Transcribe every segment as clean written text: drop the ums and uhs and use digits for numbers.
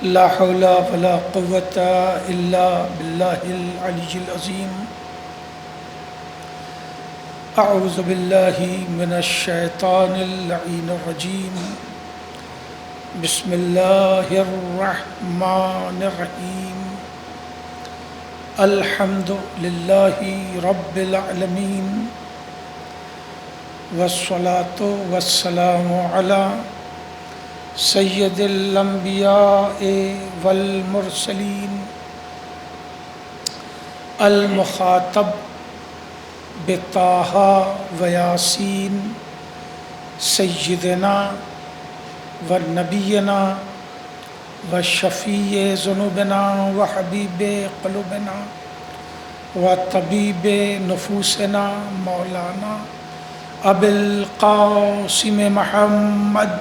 لا حول ولا قوة إلا بالله العلي العظيم. أعوذ بالله من الشيطان اللعين الرجيم. بسم الله الرحمن الرحيم. الحمد لله رب العالمين، والصلاة والسلام على سید الانبیاء والمرسلین المخاطب بطٰہٰ و یاسین سیدنا و نبینا و شفیع ذنوبنا و حبیب قلوبنا و طبیب نفوسنا مولانا ابی القاسم محمد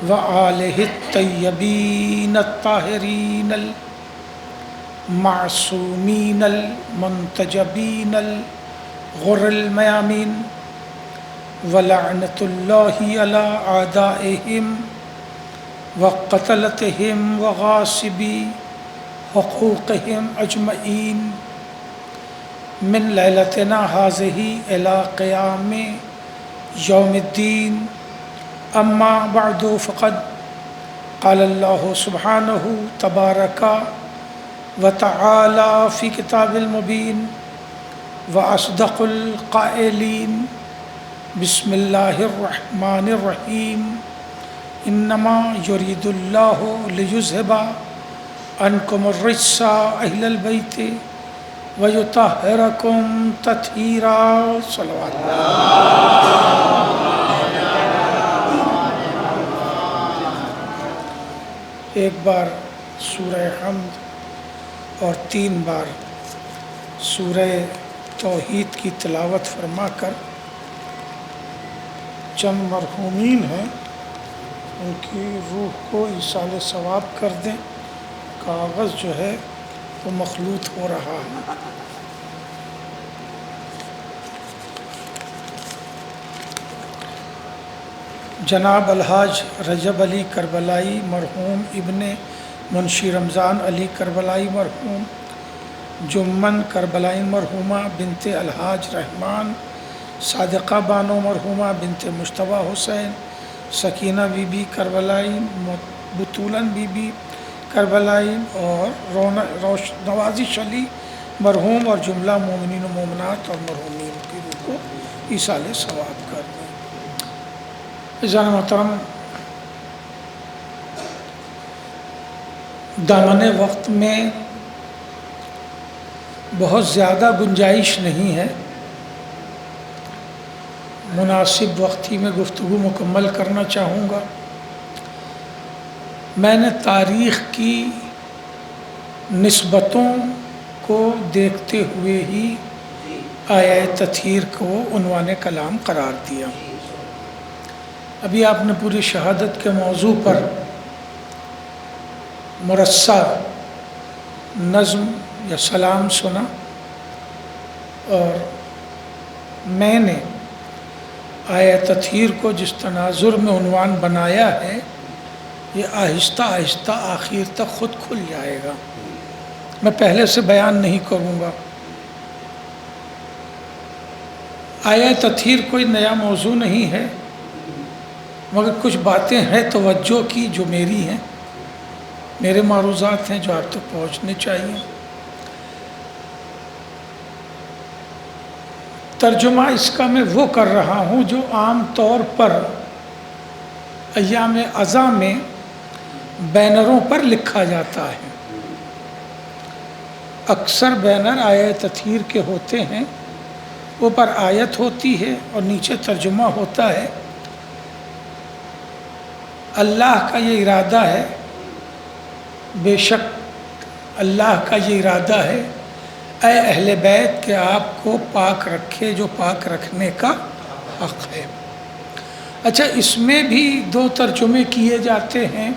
وآلہ الطیبین الطاہرین المعصومین المنتجبین الغر المیامین ولعنۃ اللہ علی اعدائہم وقتلتہم وغاصبی حقوقہم اجمعین من لیلتنا ہذہ الی قیام یوم الدین. اما بعد فقد قال اللہ سبحانہ تبارک و تعالی فی کتاب المبین واصدق القائلین. بسم اللہ الرحمن الرحیم. انما یرید اللہ لیذھب عنکم الرجس اہل البیت وَيُطَهِّرَكُمْ تَطْهِيرًا. صلوات. ایک بار سورہ حمد اور 3 بار سورہ توحید کی تلاوت فرما کر چند مرحومین ہیں ان کی روح کو ایصال ثواب کر دیں. کاغذ جو ہے وہ مخلوط ہو رہا ہے. جناب الحاج رجب علی کربلائی مرحوم ابن منشی رمضان علی کربلائی مرحوم، جمن کربلائی مرحومہ بنت الحاج رحمان، صادقہ بانو مرحومہ بنت مجتبیٰ حسین، سکینہ بی بی کربلائی، بطولن بی بی کربلائی اور نوازش علی مرحوم اور جملہ مومنین و مومنات اور مرحومین کی روح کو ایصال ثواب کر دیں. عزیزان محترم، دامن وقت میں بہت زیادہ گنجائش نہیں ہے. مناسب وقت ہی میں گفتگو مکمل کرنا چاہوں گا. میں نے تاریخ کی نسبتوں کو دیکھتے ہوئے ہی آیہ تطہیر کو عنوان کلام قرار دیا. ابھی آپ نے پوری شہادت کے موضوع پر مرصع نظم یا سلام سنا، اور میں نے آیہ تطہیر کو جس تناظر میں عنوان بنایا ہے یہ آہستہ آہستہ آخر تک خود کھل جائے گا. میں پہلے سے بیان نہیں کروں گا. آیہ تطہیر کوئی نیا موضوع نہیں ہے، مگر کچھ باتیں ہیں توجہ کی جو میری ہیں، میرے معروضات ہیں جو آپ تک پہنچنے چاہیے. ترجمہ اس کا میں وہ کر رہا ہوں جو عام طور پر ایام عزا میں بینروں پر لکھا جاتا ہے. اکثر بینر آیہ تطہیر کے ہوتے ہیں، اوپر آیت ہوتی ہے اور نیچے ترجمہ ہوتا ہے. اللہ کا یہ ارادہ ہے، بے شک اللہ کا یہ ارادہ ہے اے اہل بیت کہ آپ کو پاک رکھے جو پاک رکھنے کا حق ہے. اچھا، اس میں بھی 2 ترجمے کیے جاتے ہیں،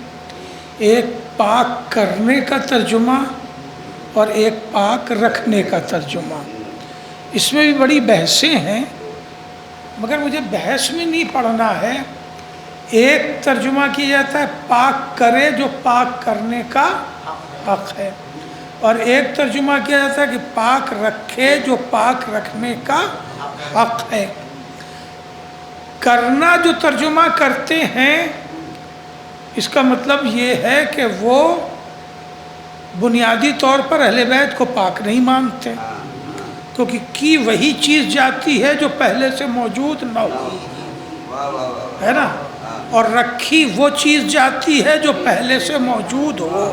ایک پاک کرنے کا ترجمہ اور ایک پاک رکھنے کا ترجمہ. اس میں بھی بڑی بحثیں ہیں. مگر مجھے بحث میں نہیں پڑھنا ہے. ایک ترجمہ کیا جاتا ہے پاک کرے جو پاک کرنے کا حق ہے، اور ایک ترجمہ کیا جاتا ہے کہ پاک رکھے جو پاک رکھنے کا حق ہے. کرنا جو ترجمہ کرتے ہیں اس کا مطلب یہ ہے کہ وہ بنیادی طور پر اہل بیت کو پاک نہیں مانتے، کیونکہ کی وہی چیز جاتی ہے جو پہلے سے موجود نہ ہو، ہے نا، اور رکھی وہ چیز جاتی ہے جو پہلے سے موجود ہو.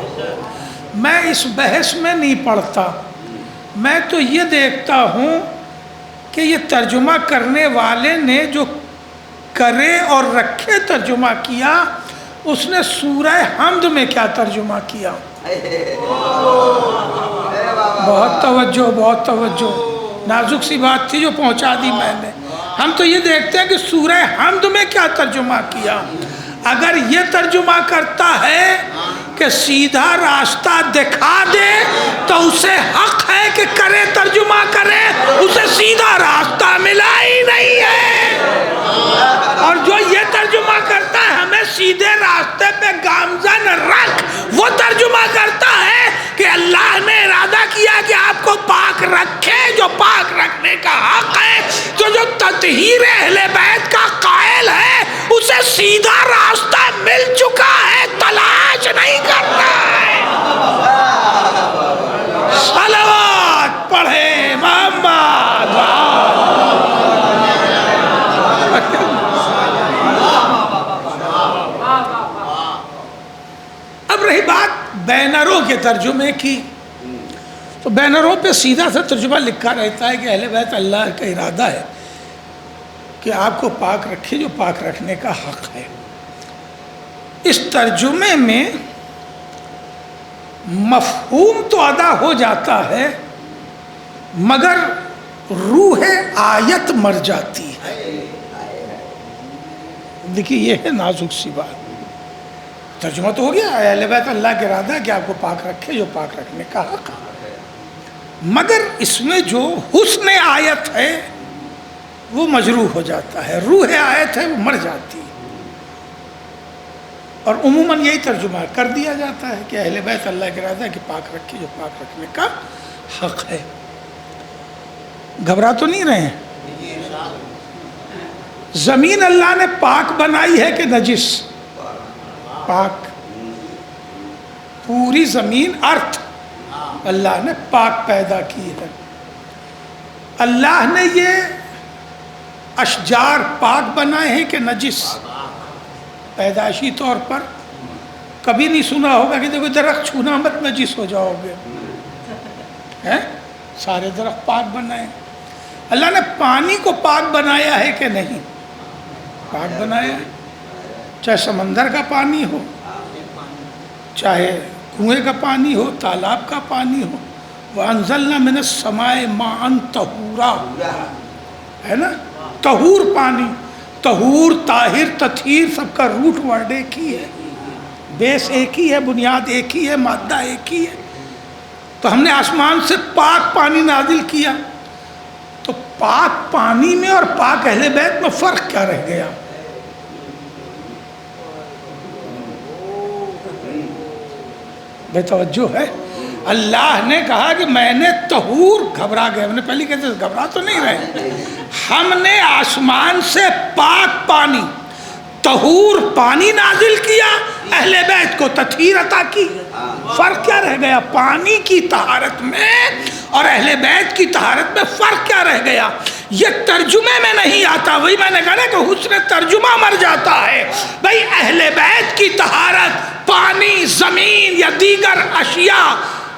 میں اس بحث میں نہیں پڑھتا، میں تو یہ دیکھتا ہوں کہ یہ ترجمہ کرنے والے نے جو کرے اور رکھے ترجمہ کیا، اس نے سورہ حمد میں کیا ترجمہ کیا. بہت توجہ، بہت توجہ، نازک سی بات تھی جو پہنچا دی میں نے. ہم تو یہ دیکھتے ہیں کہ سورہ حمد میں کیا ترجمہ کیا. اگر یہ ترجمہ کرتا ہے کہ سیدھا راستہ دکھا دے تو اسے حق ہے کہ کرے، ترجمہ کرے، اسے سیدھا راستہ ملا ہی نہیں ہے. اور جو یہ ترجمہ کرتا ہے ہمیں سیدھے راستے پہ گامزن رکھ، وہ ترجمہ کرتا ہے کہ اللہ نے ارادہ کیا کہ آپ کو پاک رکھے جو پاک رکھنے کا حق ہے. تو جو تطہیر اہل بیت کا قائل ہے اسے سیدھا راستہ مل چکا ہے، تلاش نہیں کرتا ہے. صلوات پڑھے محمد. اب رہی بات بینروں کے ترجمے کی، تو بینروں پہ سیدھا سا ترجمہ لکھا رہتا ہے کہ اہل بیت اللہ کا ارادہ ہے کہ آپ کو پاک رکھے جو پاک رکھنے کا حق ہے. اس ترجمے میں مفہوم تو ادا ہو جاتا ہے مگر روح آیت مر جاتی ہے. دیکھیے یہ ہے نازک سی بات. ترجمہ تو ہو گیا اہل بیت اللہ کا ارادہ ہے کہ آپ کو پاک رکھے جو پاک رکھنے کا حق ہے، مگر اس میں جو حسن آیت ہے وہ مجروح ہو جاتا ہے، روح آیت ہے وہ مر جاتی ہے. اور عموماً یہی ترجمہ کر دیا جاتا ہے کہ اہل بیت اللہ کا ارادہ ہے کہ پاک رکھے جو پاک رکھنے کا حق ہے. گھبرا تو نہیں رہے ہیں؟ زمین اللہ نے پاک بنائی ہے کہ نجس؟ پاک. پوری زمین ارتھ اللہ نے پاک پیدا کی ہے. اللہ نے یہ اشجار پاک بنائے ہیں کہ نجس؟ پیدائشی طور پر کبھی نہیں سنا ہوگا کہ دیکھو درخت چھونا مت نجس ہو جاؤ گے، سارے درخت پاک بنائے. اللہ نے پانی کو پاک بنایا ہے کہ نہیں؟ پاک بنایا ہے. چاہے سمندر کا پانی ہو، چاہے کنویں کا پانی ہو، تالاب کا پانی ہو. وَأَنزَلْنَا مِنَ السَّمَاءِ مَاءً طَهُورًا، ہے نا، طہور پانی. طہور، طاہر، تطہیر سب کا روٹ ورڈ ایک ہی ہے، بیس ایک ہی ہے، بنیاد ایک ہی ہے، مادہ ایک ہی ہے. تو ہم نے آسمان سے پاک پانی نازل کیا. تو پاک پانی میں اور پاک اہل بیت میں فرق کیا رہ گیا؟ بے توجہ ہے. اللہ نے کہا کہ میں نے طہور، گھبرا گئے، ہم نے پہلے کہتے گھبرا تو نہیں رہے، ہم نے آسمان سے پاک پانی، طہور پانی نازل کیا، اہل بیت کو تطہیر عطا کی. فرق کیا رہ گیا؟ پانی کی طہارت میں اور اہل بیت کی طہارت میں فرق کیا رہ گیا؟ یہ ترجمے میں نہیں آتا. وہی میں نے کہا نا کہ حسن ترجمہ مر جاتا ہے. بھائی اہل بیت کی طہارت پانی، زمین یا دیگر اشیاء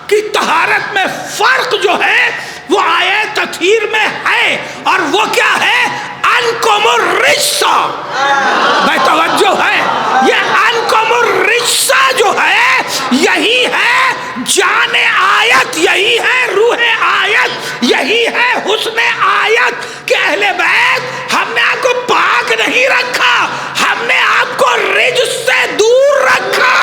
کی طہارت میں فرق جو ہے وہ آئے تطہیر میں ہے، اور وہ کیا ہے؟ انکم الرجسہ. بھائی توجہ ہے، یہ انکم الرجسہ جو ہے یہی ہے جان آیت، یہی ہے روح آیت، یہی ہے حسن آیت کہ اہل بیت ہم نے آپ کو پاک نہیں رکھا، ہم نے آپ کو رجس سے دور رکھا.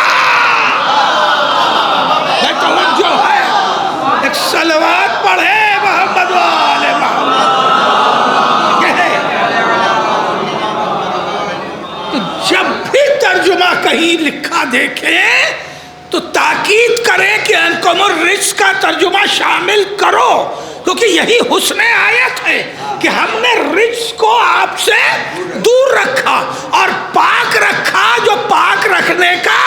بھائی توجہ ہے، ایک صلوات پڑھے محمد والے محمد. جب بھی ترجمہ کہیں لکھا دیکھیں تو تاکید کریں کہ انکم الرجس کا ترجمہ شامل کرو، کیونکہ یہی حسن آیت ہے کہ ہم نے رجس کو آپ سے دور رکھا اور پاک رکھا جو پاک رکھنے کا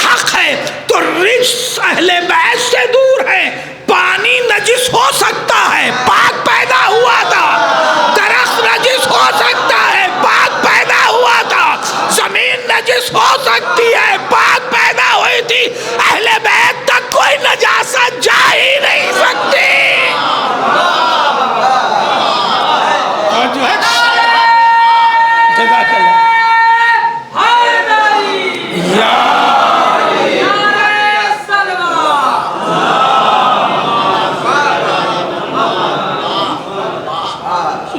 حق ہے۔ تو رجس اہل بیت سے دور ہے۔ پانی نجس ہو سکتا ہے، پاک پیدا ہوا تھا، درخت نجس ہو سکتا ہے، پاک پیدا ہوا تھا، زمین نجس ہو سکتی ہے، پاک پیدا ہوئی تھی، اہل بیت تک کوئی نجاست جا ہی نہیں سکتی۔ اور جو ہے جزاک اللہ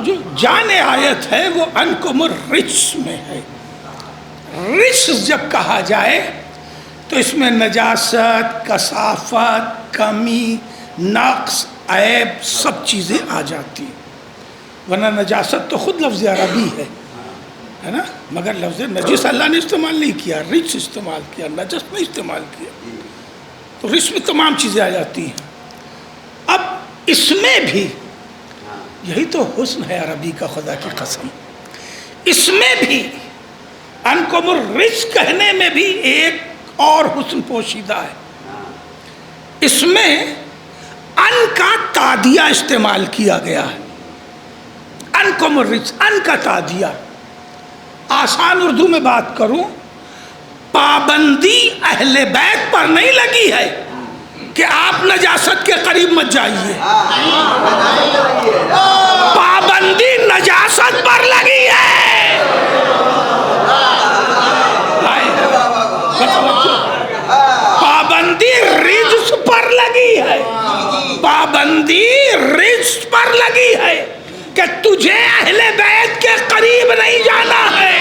جو جان آیت ہے وہ انکم الرجس میں ہے۔ رجس جب کہا جائے تو اس میں نجاست، کثافت، کمی، نقص، عیب سب چیزیں آ جاتی ہیں، ورنہ نجاست تو خود لفظ عربی ہے نا، مگر لفظ نجس اللہ نے استعمال نہیں کیا، رجس استعمال کیا، نجس نہیں استعمال کیا، تو رجس میں تمام چیزیں آ جاتی ہیں۔ اب اس میں بھی یہی تو حسن ہے عربی کا، خدا کی قسم، اس میں بھی انکم الرجس کہنے میں بھی ایک اور حسن پوشیدہ ہے۔ اس میں ان کا تادیہ استعمال کیا گیا ہے۔ انکم الرجس، ان کا تادیہ، آسان اردو میں بات کروں، پابندی اہل بیت پر نہیں لگی ہے کہ آپ نجاست کے قریب مت جائیے، پابندی نجاست پر لگی ہے۔ پابندی رجس پر لگی ہے، پابندی رجس پر لگی ہے کہ تجھے اہل بیت کے قریب نہیں جانا ہے۔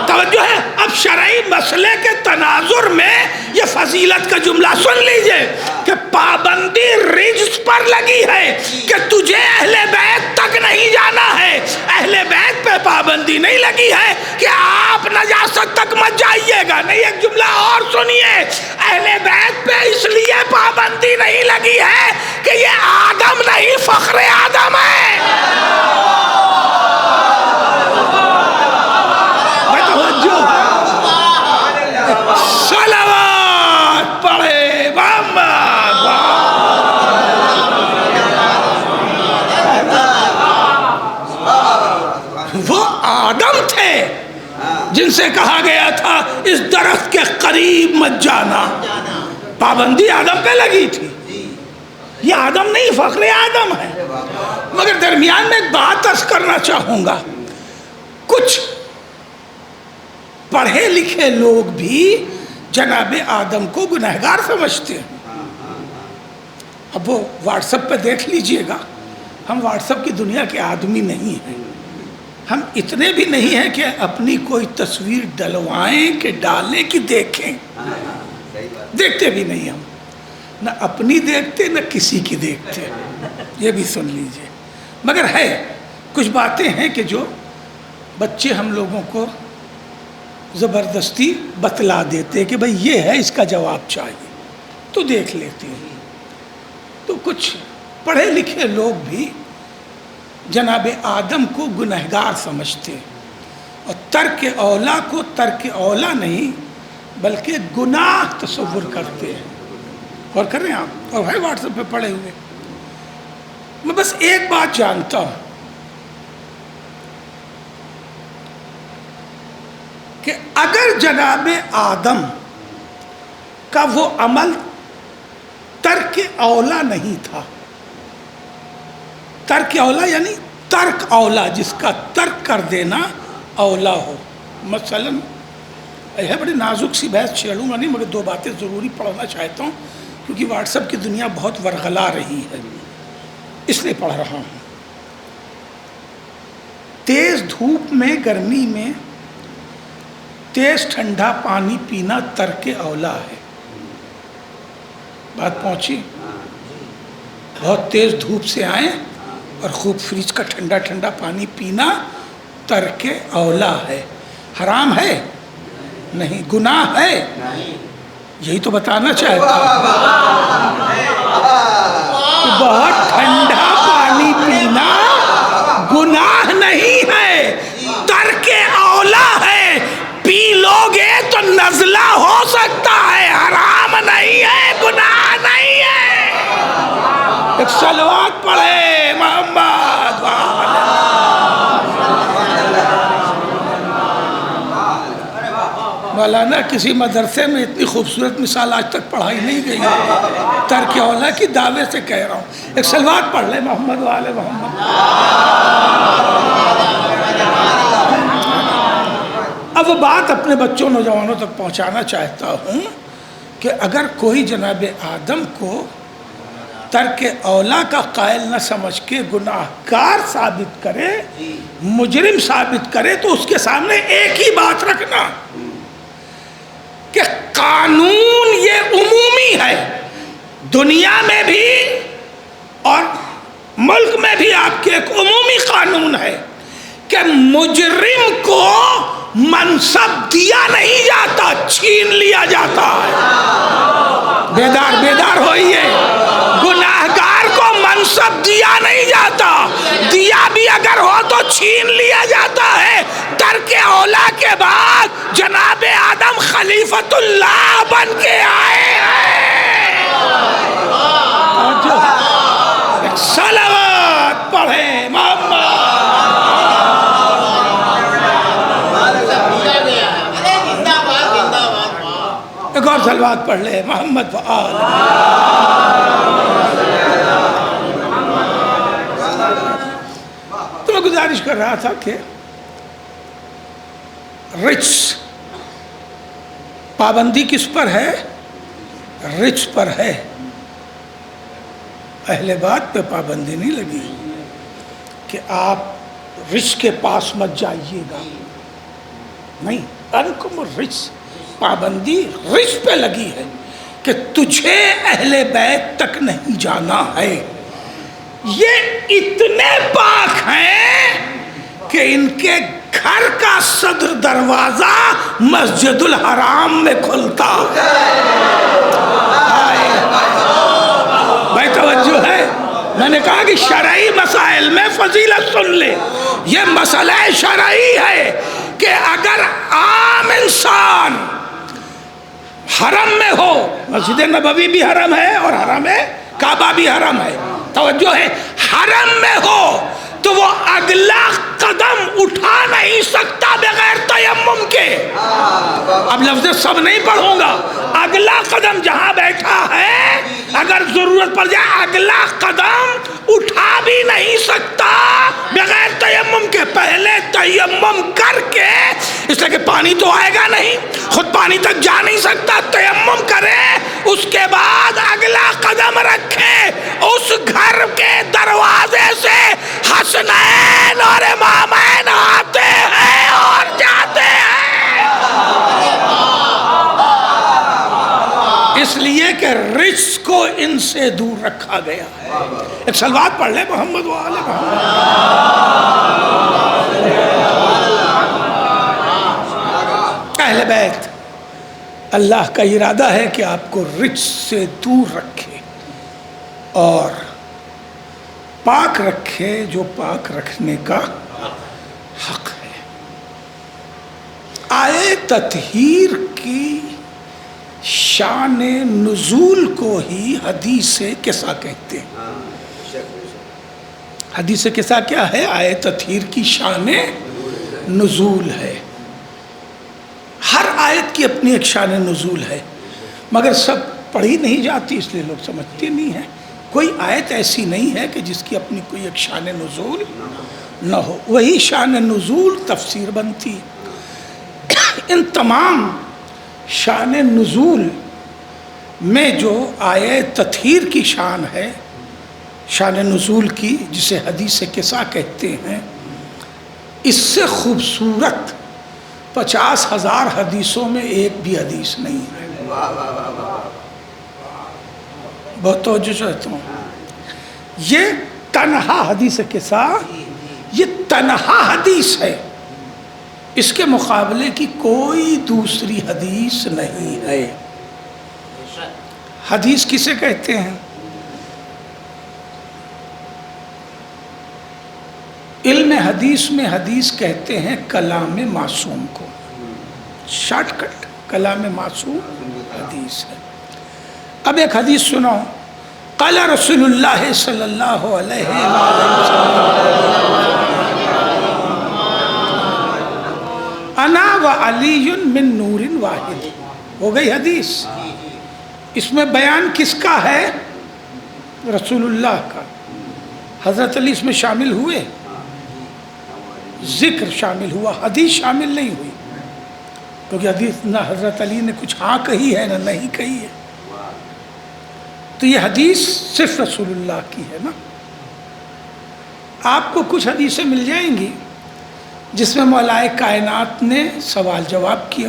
توجہ ہے، اب شرعی مسئلے کے تناظر میں یہ فضیلت کا جملہ سن لیجئے کہ پابندی رجس پر لگی ہے کہ تجھے اہل بیت تک نہیں جانا ہے، اہل بیت پہ پابندی نہیں لگی ہے کہ آپ نجاست تک مت جائیے گا۔ نہیں، ایک جملہ اور سنیے، اہل بیت پہ اس لیے پابندی نہیں لگی ہے کہ یہ آدم نہیں، فخر آدم ہے۔ صلوات پڑھے محمد، وہ آدم تھے جن سے کہا گیا تھا اس درخت کے قریب مت جانا، پابندی آدم پہ لگی تھی۔ یہ آدم نہیں، فخر آدم ہے۔ مگر درمیان میں ایک بات عرض کرنا چاہوں گا، کچھ پڑھے لکھے لوگ بھی جناب آدم کو گنہگار سمجھتے ہیں۔ اب وہ واٹس ایپ پہ دیکھ لیجئے گا، ہم واٹس ایپ کی دنیا کے آدمی نہیں ہیں، ہم اتنے بھی نہیں ہیں کہ اپنی کوئی تصویر ڈلوائیں کہ ڈالیں کہ دیکھیں، دیکھتے بھی نہیں، ہم نہ اپنی دیکھتے نہ کسی کی دیکھتے، یہ بھی سن لیجئے۔ مگر ہے کچھ باتیں ہیں کہ جو بچے ہم لوگوں کو زبردستی بتلا دیتے کہ بھئی یہ ہے، اس کا جواب چاہیے، تو دیکھ لیتے ہیں۔ تو کچھ پڑھے لکھے لوگ بھی جناب آدم کو گنہگار سمجھتے ہیں اور ترک اولا کو ترک اولا نہیں بلکہ گناہ تصور کرتے ہیں۔ اور کر رہے ہیں آپ، اور ہے واٹس ایپ پہ پڑے ہوئے۔ میں بس ایک بات جانتا ہوں کہ اگر جناب آدم کا وہ عمل ترک اولا نہیں تھا، ترک اولا یعنی ترک اولا، جس کا ترک کر دینا اولا ہو، مثلا یہ بڑی نازک سی بحث چھیڑوں گا نہیں، مگر دو باتیں ضروری پڑھنا چاہتا ہوں کیونکہ واٹس ایپ کی دنیا بہت ورغلا رہی ہے، اس لیے پڑھ رہا ہوں۔ تیز دھوپ میں، گرمی میں تیز ٹھنڈا پانی پینا ترک اولا ہے۔ بات پہنچی؟ بہت تیز دھوپ سے آئیں اور خوب فریج کا ٹھنڈا ٹھنڈا پانی پینا ترک اولا ہے۔ حرام ہے؟ نہیں، گناہ ہے، یہی تو بتانا چاہتا ہوں کہ بہت ٹھنڈا پانی پینا گناہ نہیں ہے، ترک اولا ہے، پی لوگے تو نزلہ ہو سکتا ہے، حرام نہیں ہے، گناہ نہیں ہے۔ ایک صلوات پڑھے محمد مولانا، کسی مدرسے میں اتنی خوبصورت مثال آج تک پڑھائی نہیں گئی ہے، ترک اولا کی دعوے سے کہہ رہا ہوں۔ ایک صلوات پڑھ لے محمد و آل محمد۔ اب وہ بات اپنے بچوں نوجوانوں تک پہنچانا چاہتا ہوں کہ اگر کوئی جناب آدم کو ترک اولا کا قائل نہ سمجھ کے گناہ گار ثابت کرے، مجرم ثابت کرے، تو اس کے سامنے ایک ہی بات رکھنا کہ قانون یہ عمومی ہے، دنیا میں بھی اور ملک میں بھی آپ کے ایک عمومی قانون ہے کہ مجرم کو منصب دیا نہیں جاتا، چھین لیا جاتا ہے۔ بیدار ہوئیے، گناہگار کو منصب دیا نہیں جاتا، دیا بھی اگر ہو تو چھین لیا جاتا ہے۔ ترک اولا کے بعد جناب آدم خلیفۃ اللہ بن کے آئے ہیں۔ صلوات پڑھے محمد۔ ایک اور صلوات پڑھ لے محمد وآل۔ تو میں گزارش کر رہا تھا کہ رچ پابندی کس پر ہے؟ رچ پر ہے، اہل بات پہ پابندی نہیں لگی کہ آپ رچ کے پاس مت جائیے گا، نہیں، انکم الرچ، پابندی رچ پہ لگی ہے کہ تجھے اہل بیت تک نہیں جانا ہے۔ یہ اتنے پاک ہیں کہ ان کے گھر کا صدر دروازہ مسجد الحرام میں کھلتا ہے۔ بھائی توجہ ہے، میں نے کہا کہ شرعی مسائل میں فضیلت سن لے، یہ مسئلہ شرعی ہے کہ اگر عام انسان حرم میں ہو، مسجد نبوی بھی حرم ہے اور حرم کعبہ بھی حرم ہے، توجہ ہے، حرم میں ہو تو وہ اگلا قدم اٹھا نہیں سکتا بغیر تیمم کے۔ اب لفظ سب نہیں پڑھوں گا، اگلا قدم جہاں بیٹھا ہے اگر ضرورت پڑ جائے اگلا قدم اٹھا بھی نہیں سکتا بغیر تیمم کے۔ پہلے تیمم کر کے، اس لیے کہ پانی تو آئے گا نہیں، خود پانی تک جا نہیں سکتا، تیمم کرے، اس کے بعد اگلا قدم رکھے، اس گھر کے دروازے سے حسنین اور امامین آتے ہیں اور جاتے ہیں، اس لیے کہ رجس کو ان سے دور رکھا گیا ہے۔ ایک صلوات پڑھ لے محمد و آل محمد۔ اہل بیت، اللہ کا ارادہ ہے کہ آپ کو رجس سے دور رکھے اور پاک رکھے جو پاک رکھنے کا حق ہے۔ آئے تطہیر کی شان نزول کو ہی حدیث قصہ کہتے ہیں۔ حدیث قصہ کیا ہے؟ آئے تطہیر کی شان نزول ہے۔ ہر آیت کی اپنی ایک شان نزول ہے، مگر سب پڑھی نہیں جاتی، اس لیے لوگ سمجھتے نہیں ہیں۔ کوئی آیت ایسی نہیں ہے کہ جس کی اپنی کوئی ایک شان نزول نہ ہو، وہی شان نزول تفسیر بنتی۔ ان تمام شان نزول میں جو آیے تطہیر کی شان ہے، شان نزول کی، جسے حدیث قصہ کہتے ہیں، اس سے خوبصورت 50,000 حدیثوں میں ایک بھی حدیث نہیں ہے۔ بہت توجہ چاہتا ہوں، یہ تنہا حدیث قصہ، یہ تنہا حدیث ہے، اس کے مقابلے کی کوئی دوسری حدیث نہیں ہے۔ حدیث کسے کہتے ہیں؟ علم حدیث میں حدیث کہتے ہیں کلام معصوم کو، شارٹ کٹ کلام معصوم حدیث ہے۔ اب ایک حدیث سناؤ، قال رسول اللہ صلی اللہ علیہ وسلم انا وعلی من نور واحد، ہو گئی حدیث۔ اس میں بیان کس کا ہے؟ رسول اللہ کا۔ حضرت علی اس میں شامل ہوئے؟ ذکر شامل ہوا، حدیث شامل نہیں ہوئی، کیونکہ حدیث نہ حضرت علی نے کچھ ہاں کہی ہے نہ نہیں کہی ہے، تو یہ حدیث صرف رسول اللہ کی ہے نا۔ آپ کو کچھ حدیثیں مل جائیں گی جس میں مولائے کائنات نے سوال جواب کیا،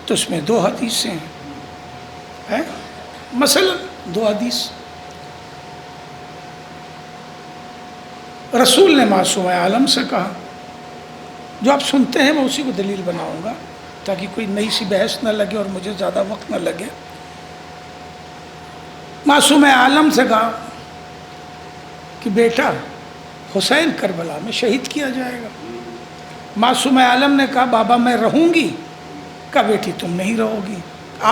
تو اس میں 2 حدیثیں ہیں، مثلا 2 حدیث۔ رسول نے معصوم عالم سے کہا، جو آپ سنتے ہیں میں اسی کو دلیل بناؤں گا تاکہ کوئی نئی سی بحث نہ لگے اور مجھے زیادہ وقت نہ لگے۔ معصوم عالم سے کہا کہ بیٹا حسین کربلا میں شہید کیا جائے گا۔ معصوم عالم نے کہا بابا میں رہوں گی، کہا بیٹی تم نہیں رہو گی۔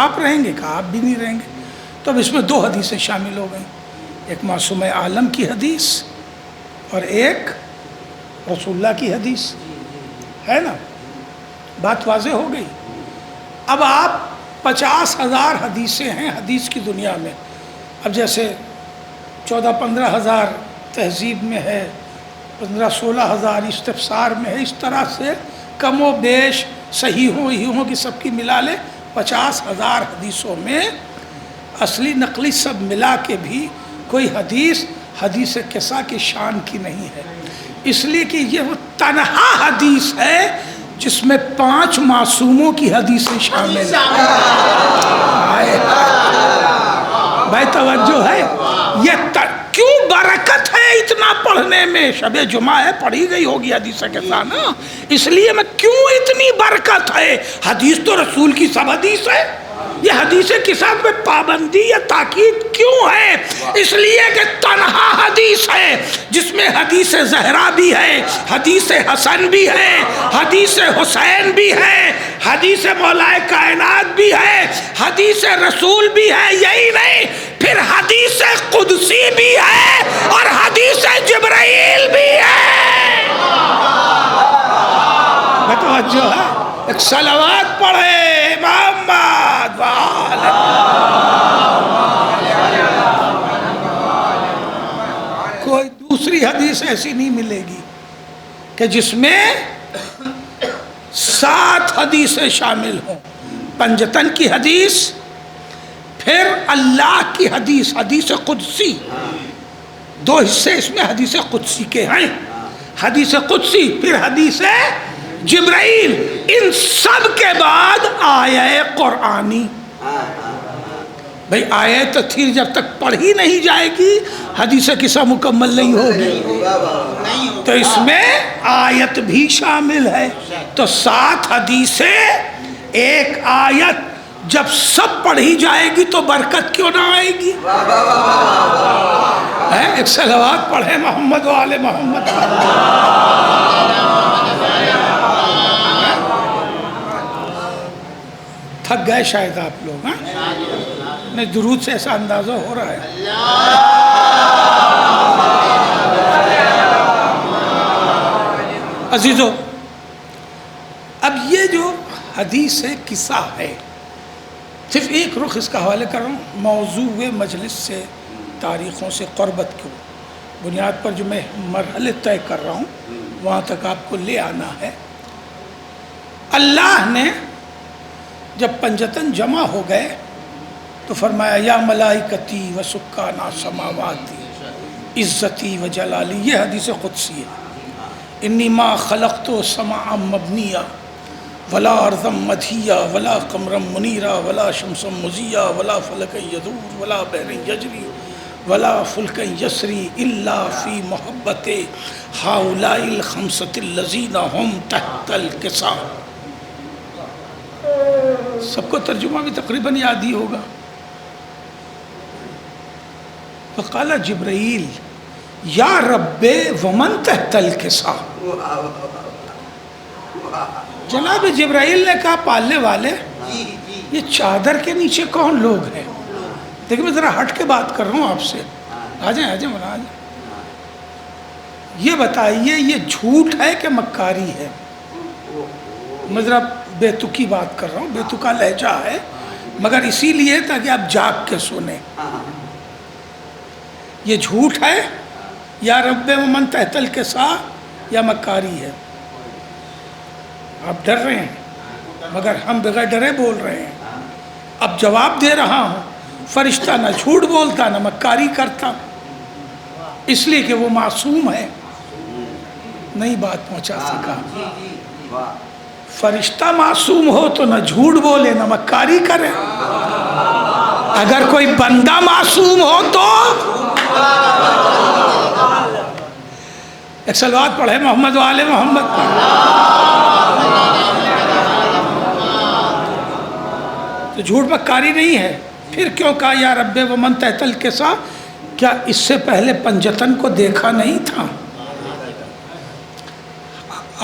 آپ رہیں گے؟ کہا آپ بھی نہیں رہیں گے۔ تو اب اس میں 2 حدیثیں شامل ہو گئیں، ایک معصوم عالم کی حدیث اور ایک رسول اللہ کی حدیث، ہے نا؟ بات واضح ہو گئی۔ اب آپ 50,000 حدیثیں ہیں حدیث کی دنیا میں، اب جیسے 14-15 ہزار تہذیب میں ہے، 15-16 ہزار استفسار میں ہے، اس طرح سے کم و بیش صحیحوں کی سب کی ملا لے 50,000 حدیثوں میں اصلی نقلی سب ملا کے بھی کوئی حدیث قصہ کی شان کی نہیں ہے، اس لیے کہ یہ وہ تنہا حدیث ہے جس میں 5 معصوموں کی حدیثیں شامل ہیں۔ بھائی توجہ ہے، یہ کیوں برکت ہے اتنا پڑھنے میں؟ شب جمعہ ہے، پڑھی گئی ہوگی حدیث کے ساتھ نا، اس لیے میں کیوں اتنی برکت ہے؟ حدیث تو رسول کی سب حدیث ہے، یہ حدیث کے ساتھ میں پابندی یا تاکید کیوں ہے؟ اس لیے کہ تنہا حدیث ہے جس میں حدیث زہرا بھی ہے، حدیث حسن بھی ہے، حدیث حسین بھی ہے، حدیث مولائے کائنات بھی ہے، حدیث رسول بھی ہے، یہی نہیں پھر حدیث قدسی بھی ہے اور حدیث جبرائیل بھی ہے۔ متوجہ ہے؟ ایک صلوات پڑھے محمد وآلہ۔ کوئی دوسری حدیث ایسی نہیں ملے گی کہ جس میں 7 حدیثیں شامل ہوں، پنجتن کی حدیث، پھر اللہ کی حدیث، حدیث قدسی، 2 حصے اس میں حدیث قدسی کے ہیں، حدیث قدسی پھر حدیث جبرائیل، ان سب کے بعد آیہ قرآنی۔ بھئی آیہ تطہیر جب تک پڑھی نہیں جائے گی حدیث قصہ مکمل نہیں ہوگی، تو اس میں آیت بھی شامل ہے، تو 7 حدیثیں 1 آیت، جب سب پڑھی جائے گی تو برکت کیوں نہ آئے گی؟ ایک صلوات پڑھے محمد و آل محمد۔ تھک گئے شاید آپ لوگ، نہیں درود سے ایسا اندازہ ہو رہا ہے۔ عزیزو، اب یہ جو حدیث قصہ ہے، صرف ایک رخ اس کا حوالے کر رہا ہوں، موضوع مجلس سے، تاریخوں سے قربت کی بنیاد پر جو میں مرحلے طے کر رہا ہوں وہاں تک آپ کو لے آنا ہے۔ اللہ نے جب پنجتن جمع ہو گئے تو فرمایا یا ملائکتی و سکانہ سماواتی عزتی و جلالی، یہ حدیث قدسی ہے۔ انی ما خلقت سماعا مبنیہ ولا ارضا مدھیہ ولا قمرا منیرا ولا شمسا مضیہ ولا فلکا یدور ولا بحر یجری ولا فلک یسری الا فی محبت ہؤلاء الخمسۃ الذین هم تحت الکسا. سب کو ترجمہ بھی تقریباً یاد ہی ہوگا. فقال جبرائیل یا رب ومن تحت الکسا. جناب جبرائیل نے کہا پالنے والے یہ چادر کے نیچے کون لوگ ہیں؟ دیکھیں میں ذرا ہٹ کے بات کر رہا ہوں آپ سے. آ جائیں مولانا آ جائیں. یہ بتائیے یہ جھوٹ ہے کہ مکاری ہے؟ میں ذرا بے تکی بات کر رہا ہوں، بے تکا لہجہ ہے مگر اسی لیے تاکہ آپ جاگ کے سنیں. یہ جھوٹ ہے یا رب ومن تحت الکسا یا مکاری ہے؟ آپ ڈر رہے ہیں مگر ہم بغیر ڈرے بول رہے ہیں. اب جواب دے رہا ہوں، فرشتہ نہ جھوٹ بولتا نہ مکاری کرتا، اس لیے کہ وہ معصوم ہے. نہیں بات پہنچا سکا. فرشتہ معصوم ہو تو نہ جھوٹ بولے نہ مکاری کرے. اگر کوئی بندہ معصوم ہو تو ایک صلوات پڑھے محمد و آل محمد پر. تو جھوٹ مکاری نہیں ہے. پھر کیوں کہا یا رب ومن تحت الکسا؟ کیا اس سے پہلے پنجتن کو دیکھا نہیں تھا؟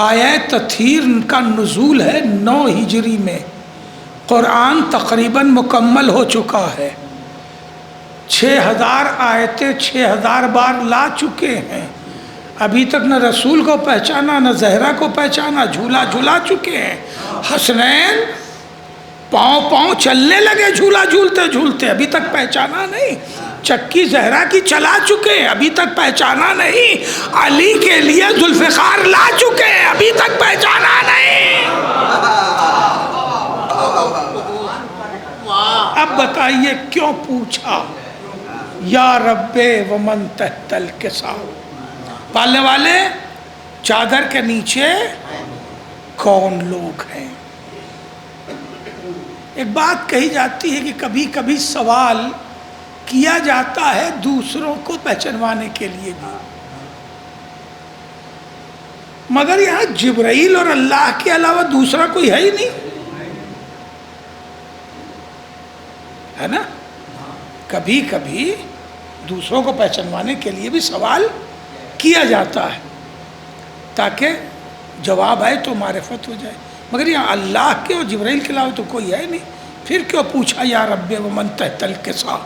آیہ تطہیر کا نزول ہے 9 ہجری میں. قرآن تقریباً مکمل ہو چکا ہے. 6000 آیتیں 6000 بار لا چکے ہیں. ابھی تک نہ رسول کو پہچانا نہ زہرا کو پہچانا، جھولا جھلا چکے ہیں. حسنین پاؤں چلنے لگے جھولا جھولتے جھولتے، ابھی تک پہچانا نہیں. چکی زہرا کی چلا چکے ہیں، ابھی تک پہچانا نہیں. علی کے لیے ذوالفقار لا چکے ہیں، ابھی تک پہچانا نہیں. اب بتائیے کیوں پوچھا یا رب ومن تحت الکسا؟ پالنے والے چادر کے نیچے کون لوگ ہیں؟ ایک بات کہی جاتی ہے کہ کبھی کبھی سوال کیا جاتا ہے دوسروں کو پہچانوانے کے لیے بھی، مگر یہاں جبرائیل اور اللہ کے علاوہ دوسرا کوئی ہے ہی نہیں، ہے نا؟ کبھی کبھی دوسروں کو پہچانوانے کے لیے بھی سوال کیا جاتا ہے تاکہ جواب آئے تو معرفت ہو جائے، مگر یہاں اللہ کے اور جبرائیل کے علاوہ تو کوئی ہے نہیں. پھر کیوں پوچھا یا رب ومن تحت الکسا؟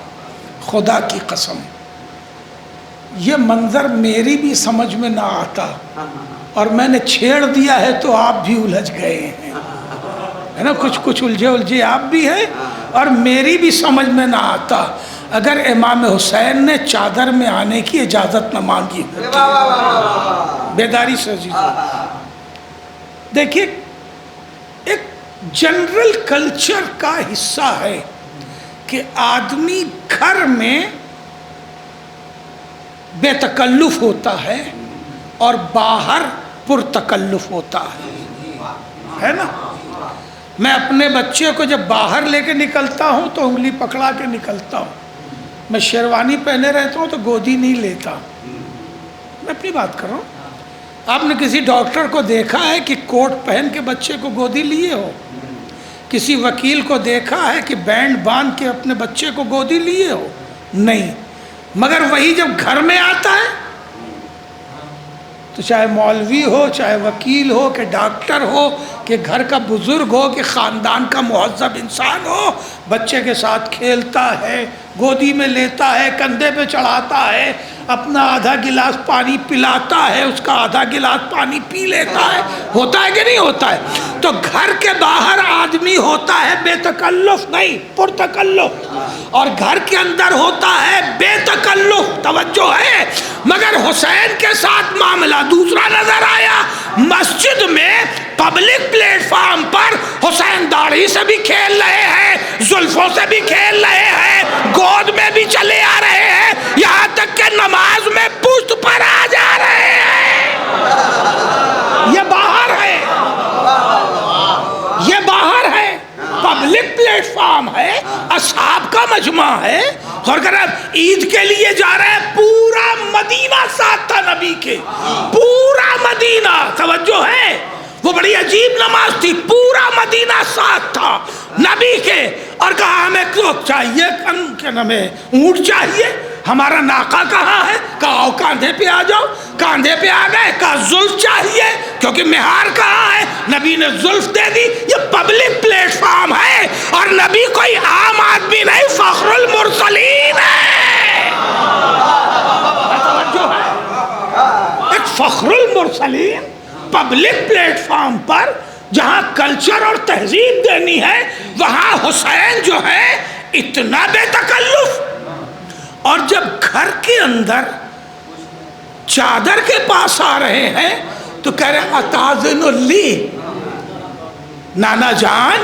خدا کی قسم یہ منظر میری بھی سمجھ میں نہ آتا، اور میں نے چھیڑ دیا ہے تو آپ بھی الجھ گئے ہیں، ہے نا؟ کچھ الجھے آپ بھی ہیں، اور میری بھی سمجھ میں نہ آتا اگر امام حسین نے چادر میں آنے کی اجازت نہ مانگی ہوتی. بیداری سے دیکھیے ایک جنرل کلچر کا حصہ ہے کہ آدمی گھر میں بے تکلف ہوتا ہے اور باہر پرتکلف ہوتا ہے نا؟ میں اپنے بچے کو جب باہر لے کے نکلتا ہوں تو انگلی پکڑا کے نکلتا ہوں. میں شیروانی پہنے رہتا ہوں تو گودی نہیں لیتا. میں اپنی بات کر رہا ہوں. آپ نے کسی ڈاکٹر کو دیکھا ہے کہ کوٹ پہن کے بچے کو گودی لیے ہو؟ کسی وکیل کو دیکھا ہے کہ بینڈ باندھ کے اپنے بچے کو گودی لیے ہو؟ نہیں. مگر وہی جب گھر میں آتا ہے تو چاہے مولوی ہو، چاہے وکیل ہو، کہ ڈاکٹر ہو، کہ گھر کا بزرگ ہو، کہ خاندان کا مہذب انسان ہو، بچے کے ساتھ کھیلتا ہے، گودی میں لیتا ہے، کندھے پہ چڑھاتا ہے، اپنا آدھا گلاس پانی پلاتا ہے، اس کا آدھا گلاس پانی پی لیتا ہے. ہوتا ہے کہ نہیں ہوتا ہے؟ تو گھر کے باہر آدمی ہوتا ہے بے تکلف نہیں پرتکلف، اور گھر کے اندر ہوتا ہے بے تکلف. توجہ ہے؟ مگر حسین کے ساتھ معاملہ دوسرا نظر آیا. مسجد میں پبلک پلیٹ فارم پر حسین داڑھی سے بھی کھیل رہے ہیں، زلفوں سے بھی کھیل رہے ہیں، گود میں بھی چلے آ رہے ہیں، یہاں تک کہ نماز میں پشت پر آ جا رہے ہیں. یہ باہر ہے، یہ باہر ہے، پبلک پلیٹ فارم ہے، اصحاب کا مجمع ہے، غور کریں، عید کے لیے جا رہے ہیں، پورا مدینہ ساتھ تھا نبی کے، پورا مدینہ، توجہ ہے، وہ بڑی عجیب نماز تھی، پورا مدینہ ساتھ تھا نبی کے، اور کہا ہمیں کیوں چاہیے، ہمیں اونٹ چاہیے، ہمارا ناقہ کہاں ہے؟ کہا آؤ کاندھے پہ آ جاؤ، کاندھے پہ آ گئے، کہا زلف چاہیے کیونکہ مہار کہاں ہے؟ نبی نے زلف دے دی۔ یہ پبلک پلیٹ فارم ہے، اور نبی کوئی عام آدمی نہیں، فخر المرسلین ہے، ایک فخر المرسلین پبلک پلیٹ فارم پر جہاں کلچر اور تہذیب دینی ہے، وہاں حسین جو ہے اتنا بے تکلف، اور جب گھر کے اندر چادر کے پاس آ رہے ہیں تو کہہ رہے اتاذن لی، نانا جان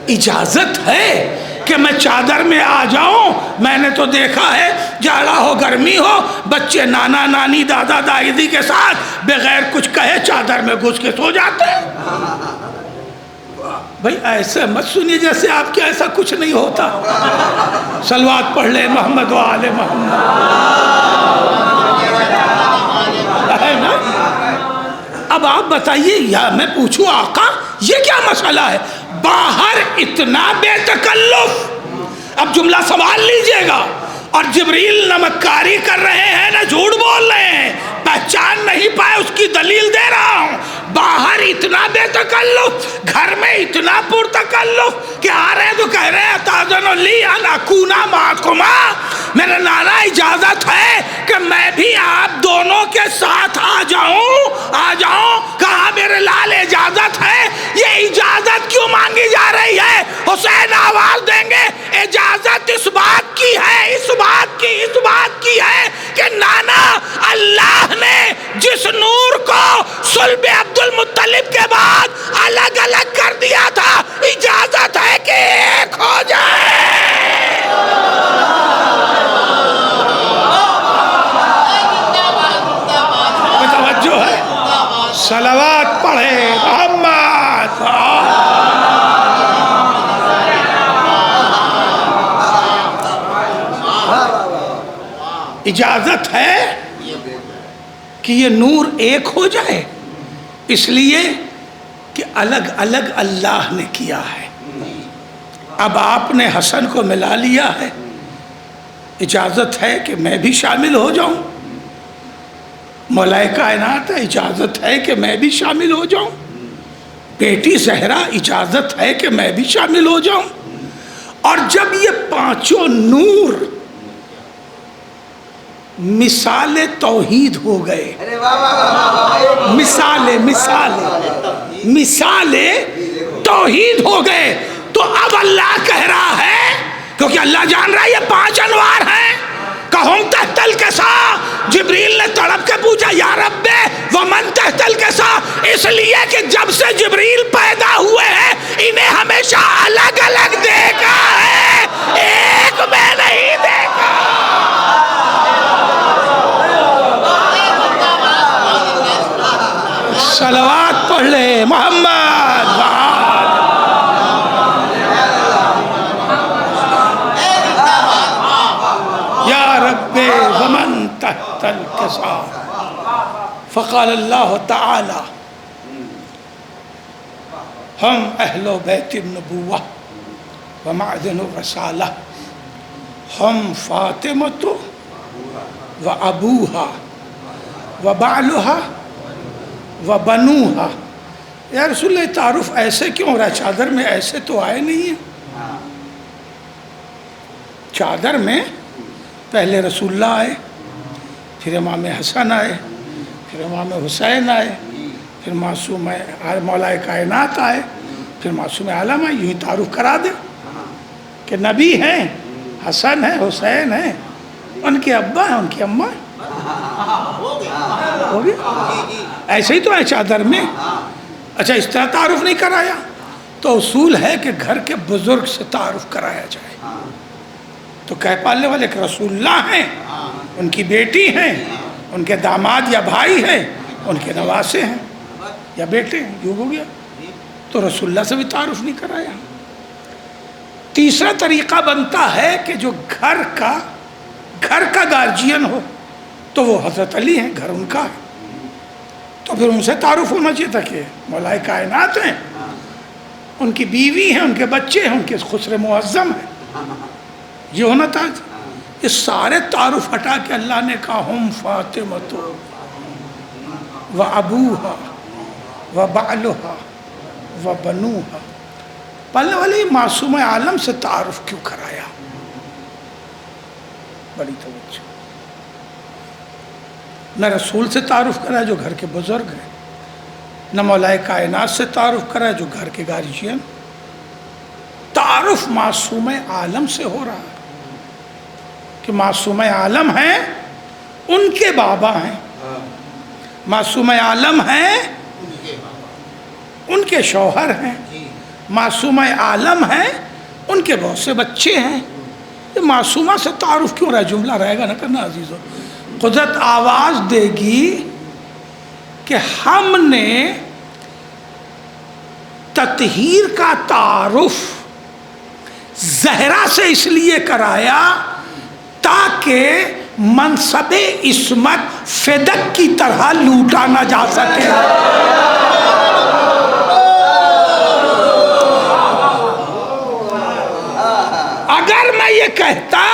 اجازت ہے کہ میں چادر میں آ جاؤں؟ میں نے تو دیکھا ہے جاڑا ہو گرمی ہو، بچے نانا نانی دادا دادی کے ساتھ بغیر کچھ کہے چادر میں گھس کے سو جاتے ہیں۔ بھائی ایسے مت سنیے جیسے آپ کے ایسا کچھ نہیں ہوتا۔ صلوات پڑھ لیں محمد و آل محمد، ہے نا؟ اب آپ بتائیے، یا میں پوچھوں آقا یہ کیا مسئلہ ہے؟ باہر اتنا بے تکلف، اب جملہ سنبھال لیجئے گا، اور جبریل نمکاری کر رہے ہیں نا، جھوٹ بول رہے ہیں، پہچان نہیں پائے، اس کی دلیل دے رہا ہوں۔ باہر اتنا بے تکلف، گھر میں اتنا پر تکلف کہ آ رہے ہیں تو کہہ رہے ہیں تاذن لی ان اکونا معکما، میرے نانا اجازت ہے کہ میں بھی آپ دونوں کے ساتھ آ جاؤں۔ کہا میرے لال اجازت ہے؟ یہ اجازت کیوں مانگی جا رہی ہے؟ حسین آواز دیں گے، اجازت اس بات کی ہے، اس بات کی ہے کہ نانا اللہ نے جس نور کو صلب عبد المطلب کے بعد الگ الگ کر دیا تھا، اجازت ہے کہ ایک ہو جائے۔ توجہ ہے، صلوات پڑھے محمد، اجازت ہے کہ یہ نور ایک ہو جائے، اس لیے کہ الگ الگ اللہ نے کیا ہے۔ اب آپ نے حسن کو ملا لیا ہے، اجازت ہے کہ میں بھی شامل ہو جاؤں۔ مولا کائنات ہے، اجازت ہے کہ میں بھی شامل ہو جاؤں۔ بیٹی زہرا، اجازت ہے کہ میں بھی شامل ہو جاؤں۔ اور جب یہ پانچوں نور مثال توحید ہو گئے، مثال توحید ہو گئے، تو اب اللہ کہہ رہا ہے، کیونکہ اللہ جان رہا ہے یہ پانچ انوار ہیں، کہم تحت الکسا، جبریل نے تڑپ کے پوچھا یا رب ومن تحت الکسا، اس لیے کہ جب سے جبریل پیدا ہوئے ہیں انہیں ہمیشہ الگ الگ دیکھا ہے، ایک میں نہیں دیکھا۔ صلوات پڑھ لے محمد، یا رب ومن تحت الکسا، فقال اللہ تعالی ہم اہل بیت النبوہ ومعدن الرسالہ، ہم فاطمۃ و ابوہا و بعلہا و بنوہا۔ یا رسول اللہ تعارف ایسے کیوں ہو رہا ہے؟ چادر میں ایسے تو آئے نہیں ہیں۔ چادر میں پہلے رسول اللہ آئے، پھر امام حسن آئے، پھر امام حسین آئے، پھر معصوم مولا کائنات آئے، پھر معصوم عالم آئے۔ یوں ہی تعارف کرا دے کہ نبی ہیں، حسن ہیں، حسین ہیں، ان کے ابا ہیں، ان کی اماں ہیں، ہو گیا۔ ایسے ہی تو ہے چادر میں۔ اچھا اس طرح تعارف نہیں کرایا تو اصول ہے کہ گھر کے بزرگ سے تعارف کرایا جائے۔ تو کہہ پالنے والے کہ رسول اللہ ہیں، ان کی بیٹی ہیں، ان کے داماد یا بھائی ہیں، ان کے نواسے ہیں یا بیٹے ہیں، یوں ہو گیا۔ تو رسول اللہ سے بھی تعارف نہیں کرایا۔ تیسرا طریقہ بنتا ہے کہ جو گھر کا گارجین ہو تو وہ حضرت علی ہیں، گھر ان کا ہے، تو پھر ان سے تعارف ہونا چاہیے تھا کہ مولائے کائنات ہیں، ان کی بیوی ہیں، ان کے بچے ہیں، ان کے خسر معظم ہیں، یہ ہونا تھا۔ یہ سارے تعارف ہٹا کے اللہ نے کہا ہم فاطمۃ و ابوہا و بعلہا و بنوہا۔ پہلے والی معصوم عالم سے تعارف کیوں کرایا؟ بڑی توجہ۔ نہ رسول سے تعارف کرایا جو گھر کے بزرگ ہیں، نہ مولائے کائنات سے تعارف کرایا جو گھر کے گارجین۔ تعارف معصوم عالم سے ہو رہا ہے کہ معصوم عالم ہیں، ان کے بابا ہیں، معصوم عالم ہیں، ان کے شوہر ہیں، معصوم عالم ہیں، ان کے بہت سے بچے ہیں۔ یہ معصومہ سے تعارف کیوں رہا ہے؟ جملہ رہے گا نہ کرنا عزیزو۔ قدرت آواز دے گی کہ ہم نے تطہیر کا تعارف زہرا سے اس لیے کرایا تاکہ منصب عصمت فدق کی طرح لوٹا نہ جا سکے۔ اگر میں یہ کہتا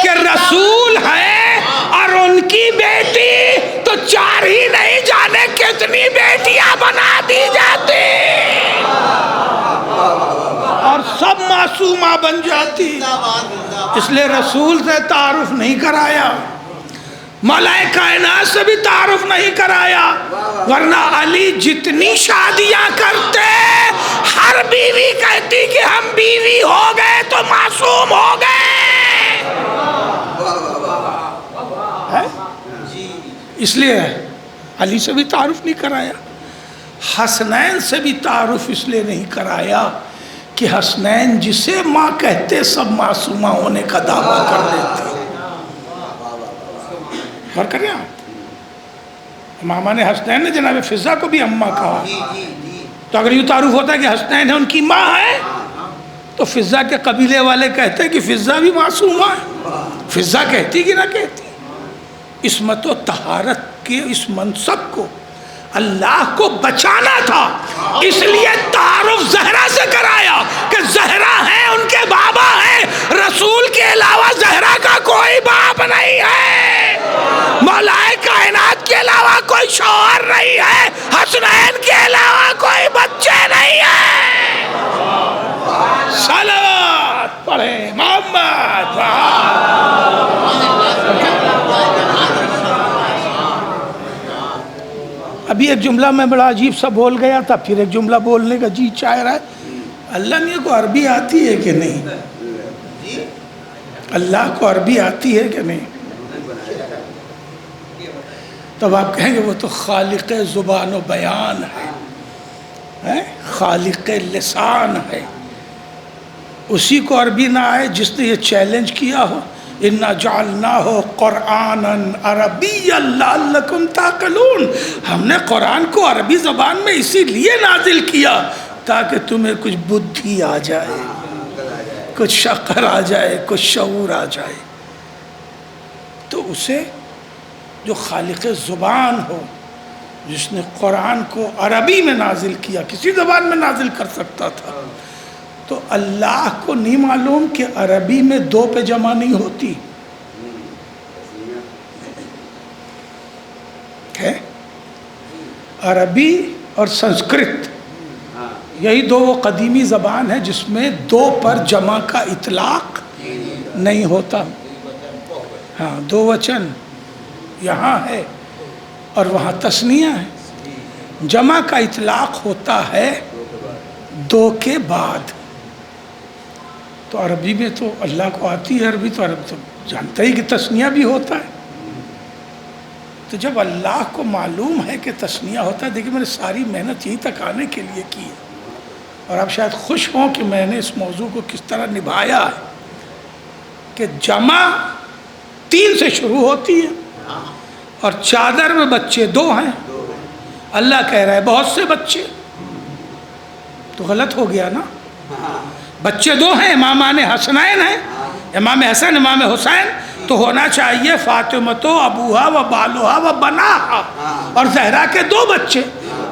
کہ رسول ہے اور ان کی بیٹی تو 4 ہی نہیں جانے کتنی بیٹیاں بنا دی جاتی اور سب معصومہ بن جاتی، اس لیے رسول سے تعارف نہیں کرایا، مولائے کائنات سے بھی تعارف نہیں کرایا، ورنہ علی جتنی شادیاں کرتے ہر بیوی کہتی کہ ہم بیوی ہو گئے تو معصوم ہو گئے۔ اس لیے علی سے بھی تعارف نہیں کرایا، حسنین سے بھی تعارف اس لیے نہیں کرایا کہ حسنین جسے ماں کہتے سب معصومہ ہونے کا دعویٰ کر دیتے۔ غور کریں آپ، ماما نے حسنین نے جناب فضہ کو بھی اماں کہا، تو اگر یہ تعارف ہوتا ہے کہ حسنین ہے ان کی ماں ہے تو فضہ کے قبیلے والے کہتے ہیں کہ فضہ بھی معصومہ ہے۔ فضہ کہتی کہ نہ کہتی؟ عصمت و طہارت کے اس منصب کو اللہ کو بچانا تھا، اس لیے تعارف زہرا سے کرایا کہ زہرا ہے ان کے بابا ہیں، رسول کے علاوہ زہرا کا کوئی باپ نہیں ہے، مولائے کائنات کے علاوہ کوئی شوہر نہیں ہے، حسنین کے علاوہ کوئی بچے نہیں ہیں۔ صلوات پڑھیں محمد۔ ابھی ایک جملہ میں بڑا عجیب سا بول گیا تھا، پھر ایک جملہ بولنے کا جی چاہ رہا ہے۔ اللہ نے کو عربی آتی ہے کہ نہیں؟ اللہ کو عربی آتی ہے کہ نہیں؟ تب آپ کہیں گے وہ تو خالق زبان و بیان ہے، خالق لسان ہے، اسی کو عربی نہ آئے جس نے یہ چیلنج کیا ہو اِنَّا جَعَلْنَاهُ قُرْآنًا عَرَبِيًّا لَعَلَّكُمْ تَعْقِلُونَ، ہم نے قرآن کو عربی زبان میں اسی لیے نازل کیا تاکہ تمہیں کچھ بدھی آ جائے، کچھ شعور آ جائے، کچھ شعور آ جائے۔ تو اسے جو خالق زبان ہو، جس نے قرآن کو عربی میں نازل کیا، کسی زبان میں نازل کر سکتا تھا، تو اللہ کو نہیں معلوم کہ عربی میں 2 پہ جمع نہیں ہوتی ہے؟ عربی اور سنسکرت یہی 2 وہ قدیمی زبان ہے جس میں 2 پر جمع کا اطلاق نہیں ہوتا۔ ہاں 2 وچن یہاں ہے اور وہاں تثنیہ ہے، جمع کا اطلاق ہوتا ہے 2 کے بعد۔ تو عربی میں تو اللہ کو آتی ہے عربی، تو عرب تو جانتا ہی کہ تثنیہ بھی ہوتا ہے۔ تو جب اللہ کو معلوم ہے کہ تثنیہ ہوتا ہے، دیکھیں میں نے ساری محنت یہی تک آنے کے لیے کی ہے، اور آپ شاید خوش ہوں کہ میں نے اس موضوع کو کس طرح نبھایا ہے کہ جمع 3 سے شروع ہوتی ہے اور چادر میں بچے 2 ہیں، اللہ کہہ رہا ہے بہت سے بچے، تو غلط ہو گیا نا؟ بچے دو ہیں، امامان حسنین ہیں، امام حسن امام حسین، تو ہونا چاہیے فاطمہ تو ابوہا و بالوہا و بناہا، اور زہرا کے دو بچے،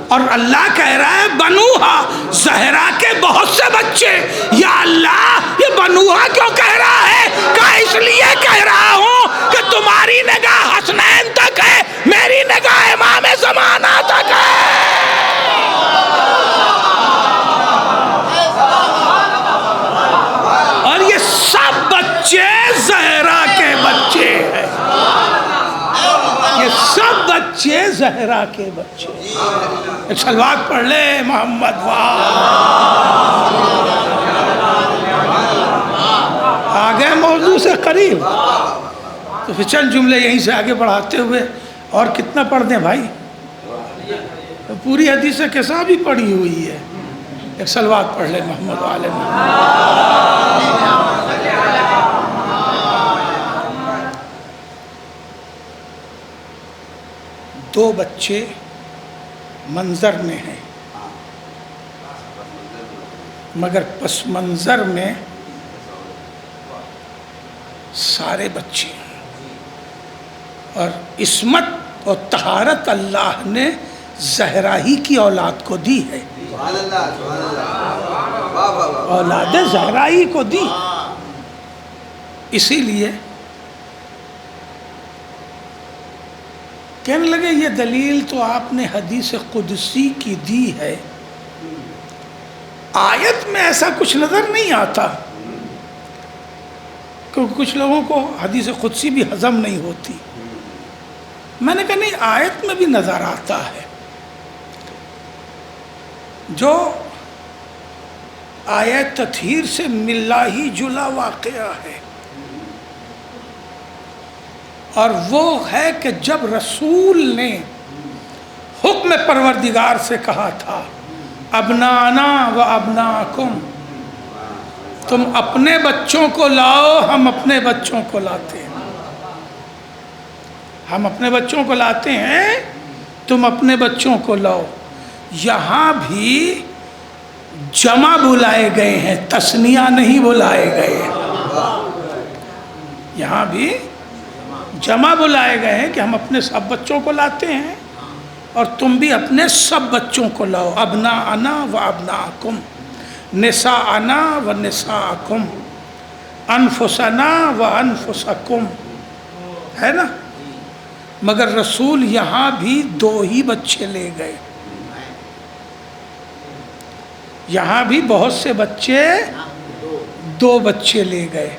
اور اللہ کہہ رہا ہے بنوہا، زہرا کے بہت سے بچے۔ یا اللہ یہ بنوہا کیوں کہہ رہا ہے؟ کہ اس لیے کہہ رہا ہوں کہ تمہاری نگاہ حسنین تک ہے، میری نگاہ امام زمانہ تک ہے۔ اور یہ سب بچے زہرا کے بچے ہیں، یہ سب بچے زہرا کے بچے۔ ایک صلوات پڑھ لے محمد آگے موضوع سے قریب، تو پھر چند جملے یہیں سے آگے بڑھاتے ہوئے، اور کتنا پڑھ دیں بھائی، پوری حدیث کسا بھی پڑھی ہوئی ہے۔ ایک صلوات پڑھ لے محمد والے دو بچے منظر میں ہیں، مگر پس منظر میں سارے بچے ہیں، اور عصمت اور طہارت اللہ نے زہرا ہی کی اولاد کو دی ہے، اولاد زہرا ہی کو دی۔ اسی لیے کہنے لگے یہ دلیل تو آپ نے حدیث قدسی کی دی ہے، آیت میں ایسا کچھ نظر نہیں آتا، کیونکہ کچھ لوگوں کو حدیث قدسی بھی ہضم نہیں ہوتی۔ میں نے کہا نہیں، آیت میں بھی نظر آتا ہے، جو آیت تطہیر سے ملا ہی جلا واقعہ ہے، اور وہ ہے کہ جب رسول نے حکم پروردگار سے کہا تھا ابنانا و ابناکم، تم اپنے بچوں کو لاؤ، ہم اپنے بچوں کو لاتے ہیں، ہم اپنے بچوں کو لاتے ہیں، تم اپنے بچوں کو لاؤ۔ یہاں بھی جمع بلائے گئے ہیں، تثنیہ نہیں بلائے گئے ہیں، یہاں بھی جمع بلائے گئے ہیں کہ ہم اپنے سب بچوں کو لاتے ہیں، اور تم بھی اپنے سب بچوں کو لاؤ، ابناءنا و ابناءکم، نساءنا و نساءکم، انفسنا و انفسکم، ہے نا؟ مگر رسول یہاں بھی دو ہی بچے لے گئے، یہاں بھی بہت سے بچے دو بچے لے گئے،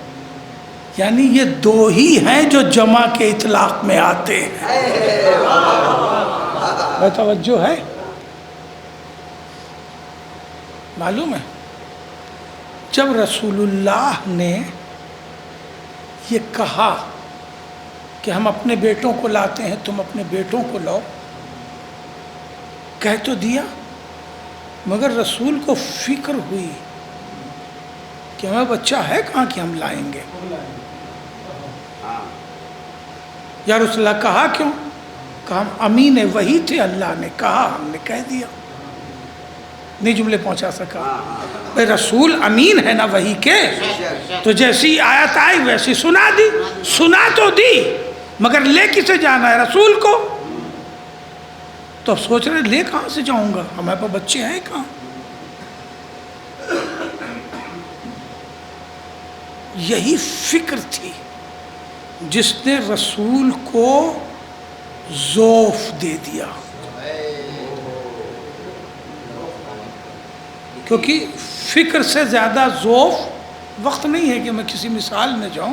یعنی یہ دو ہی ہیں جو جمع کے اطلاق میں آتے ہیں۔ توجہ ہے؟ معلوم ہے جب رسول اللہ نے یہ کہا کہ ہم اپنے بیٹوں کو لاتے ہیں، تم اپنے بیٹوں کو لاؤ، کہہ تو دیا، مگر رسول کو فکر ہوئی کہ ہمیں بچہ ہے کہاں کہ ہم لائیں گے۔ یا رسول اللہ کہا کیوں؟ کہ ہم امین وحی تھے، اللہ نے کہا ہم نے کہہ دیا، نہیں جملے پہنچا سکا۔ بھئی رسول امین ہے نا وحی کے، تو جیسی آیت آئی ویسی سنا دی، سنا تو دی، مگر لے کسے جانا ہے؟ رسول کو۔ تو اب سوچ رہے لے کہاں سے جاؤں گا، ہمارے پاس بچے ہیں کہاں؟ یہی فکر تھی جس نے رسول کو ذوف دے دیا، کیونکہ فکر سے زیادہ ذوف، وقت نہیں ہے کہ میں کسی مثال میں جاؤں،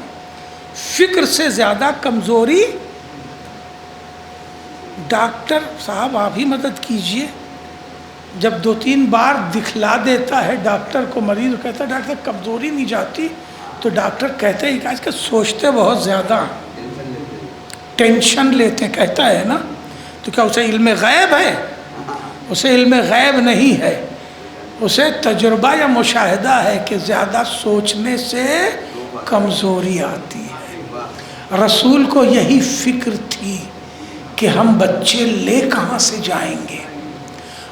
فکر سے زیادہ کمزوری، ڈاکٹر صاحب آپ ہی مدد کیجئے، جب 2-3 بار دکھلا دیتا ہے ڈاکٹر کو، مریض کہتا ہے ڈاکٹر کمزوری نہیں جاتی، تو ڈاکٹر کہتے ہیں کہ اس کے سوچتے بہت زیادہ، ٹینشن لیتے ہیں، کہتا ہے نا، تو کیا اسے علم غیب ہے؟ اسے علم غیب نہیں ہے، اسے تجربہ یا مشاہدہ ہے کہ زیادہ سوچنے سے کمزوری آتی ہے۔ رسول کو یہی فکر تھی کہ ہم بچے لے کہاں سے جائیں گے،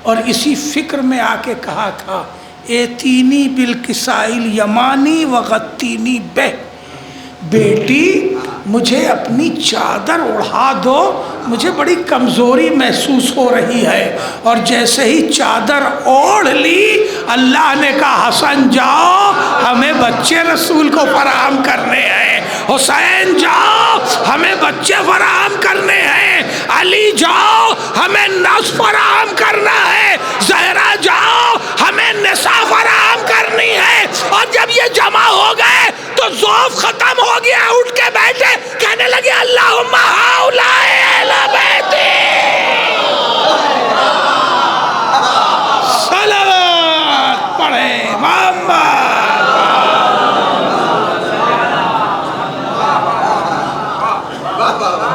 اور اسی فکر میں آ کے کہا تھا ایتینی بالکسائل یمانی وغتینی بہ، بیٹی مجھے اپنی چادر اڑھا دو، مجھے بڑی کمزوری محسوس ہو رہی ہے۔ اور جیسے ہی چادر اوڑھ لی، اللہ نے کہا حسن جاؤ، ہمیں بچے رسول کو فراہم کرنے ہیں، حسین جاؤ ہمیں بچے فراہم کرنے ہیں، علی جاؤ ہمیں نسل فراہم کرنا ہے، زہرا جاؤ ہمیں نساء فراہم کرنی ہے۔ اور جب یہ جمع ہو گئے تو ذوف ختم ہو گیا، اٹھ کے بیٹھے، کہنے لگے اللہم ہؤلاء اہل بیتی، صلوات پڑھیں محمد۔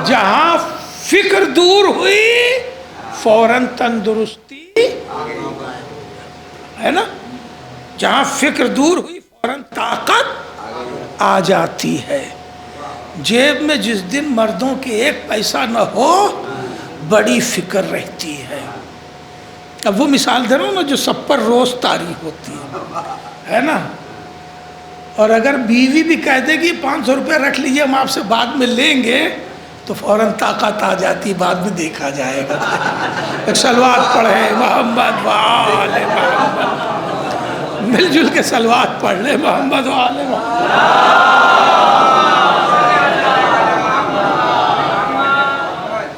جہاں فکر دور ہوئی فوراً تندرستی ہے نا، جہاں فکر دور ہوئی فوراً طاقت آ جاتی ہے۔ جیب میں جس دن مردوں کے ایک پیسہ نہ ہو بڑی فکر رہتی ہے۔ اب وہ مثال دے رہا ہوں نا جو سب پر روز طاری ہوتی ہے نا۔ اور اگر بیوی بھی کہہ دے گی 500 روپے رکھ لیجئے ہم آپ سے بعد میں لیں گے تو فوراً طاقت آ جاتی، بعد میں دیکھا جائے گا۔ ایک صلوات پڑھے محمد وآل محمد، مل جل کے صلوات پڑھ لے محمد وآل محمد۔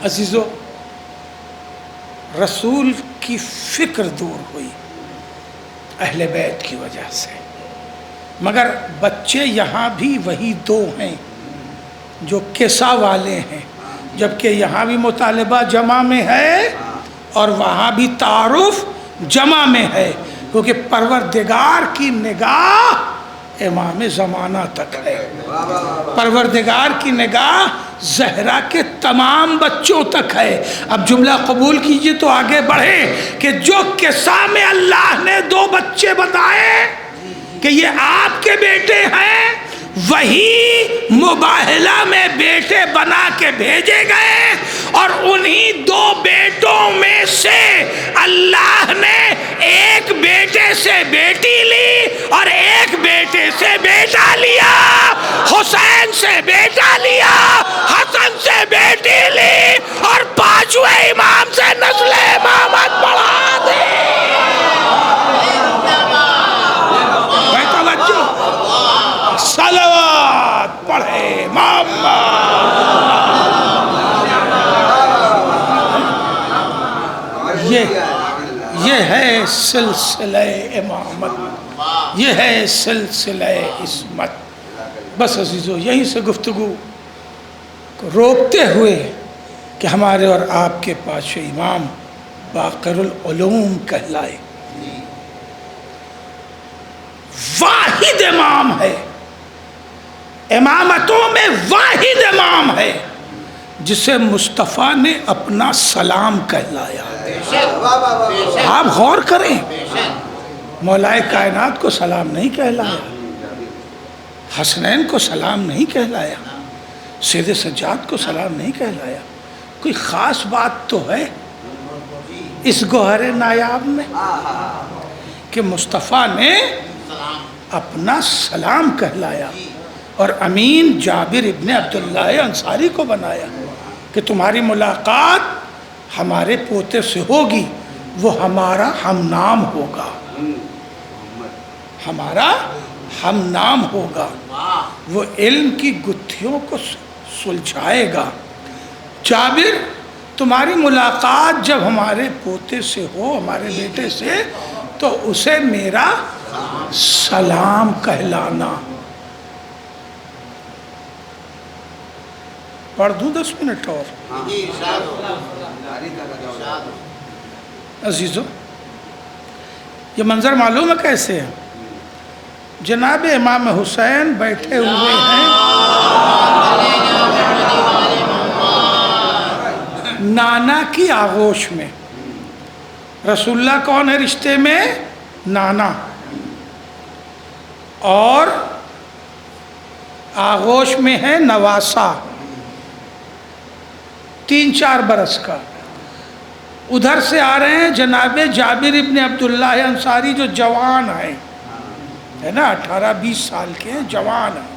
عزیزو، رسول کی فکر دور ہوئی اہل بیت کی وجہ سے، مگر بچے یہاں بھی وہی دو ہیں جو کسا والے ہیں، جبکہ یہاں بھی مطالبہ جمع میں ہے اور وہاں بھی تعارف جمع میں ہے، کیونکہ پروردگار کی نگاہ امام زمانہ تک ہے، پروردگار کی نگاہ زہرا کے تمام بچوں تک ہے۔ اب جملہ قبول کیجئے تو آگے بڑھے کہ جو کسا میں اللہ نے 2 بچے بتائے کہ یہ آپ کے بیٹے ہیں، وہی مباہلہ میں بیٹے بنا کے بھیجے گئے، اور انہی 2 بیٹوں میں سے اللہ نے ایک بیٹے سے بیٹی لی اور ایک بیٹے سے بیٹا لیا، حسین سے بیٹا لیا، حسن سے بیٹی لی، اور 5ویں امام سے نسل امامت بڑھا دی۔ صلوات پڑھے محمد۔ یہ ہے سلسلہ امامت، یہ ہے سلسلہ عصمت۔ بس عزیزو، یہیں سے گفتگو کو روکتے ہوئے کہ ہمارے اور آپ کے پاس امام باقر العلوم کہلائے، واحد امام ہے، امامتوں میں واحد امام ہے جسے مصطفیٰ نے اپنا سلام کہلایا۔ آپ غور کریں، مولا کائنات کو سلام نہیں کہلایا، حسنین کو سلام نہیں کہلایا، سید سجاد کو سلام نہیں کہلایا۔ کوئی خاص بات تو ہے اس گوہر نایاب میں کہ مصطفیٰ نے اپنا سلام کہلایا، اور امین جابر ابن عبداللہ انصاری کو بنایا کہ تمہاری ملاقات ہمارے پوتے سے ہوگی، وہ ہمارا ہم نام ہوگا، ہمارا ہم نام ہوگا، وہ علم کی گتھیوں کو سلجھائے گا۔ جابر، تمہاری ملاقات جب ہمارے پوتے سے ہو، ہمارے بیٹے سے، تو اسے میرا سلام کہلانا۔ پڑھ دوں 10 منٹ اور؟ عزیزو، یہ منظر معلوم ہے کیسے ہے؟ جناب امام حسین بیٹھے ہوئے ہیں نانا کی آغوش میں۔ رسول اللہ کون ہے رشتے میں؟ نانا، اور آغوش میں ہے نواسا 3-4 برس کا۔ ادھر سے آ رہے ہیں جناب جابر ابن عبداللہ انصاری جو جوان ہیں، ہے نا، 18-20 سال کے ہیں، جوان ہیں.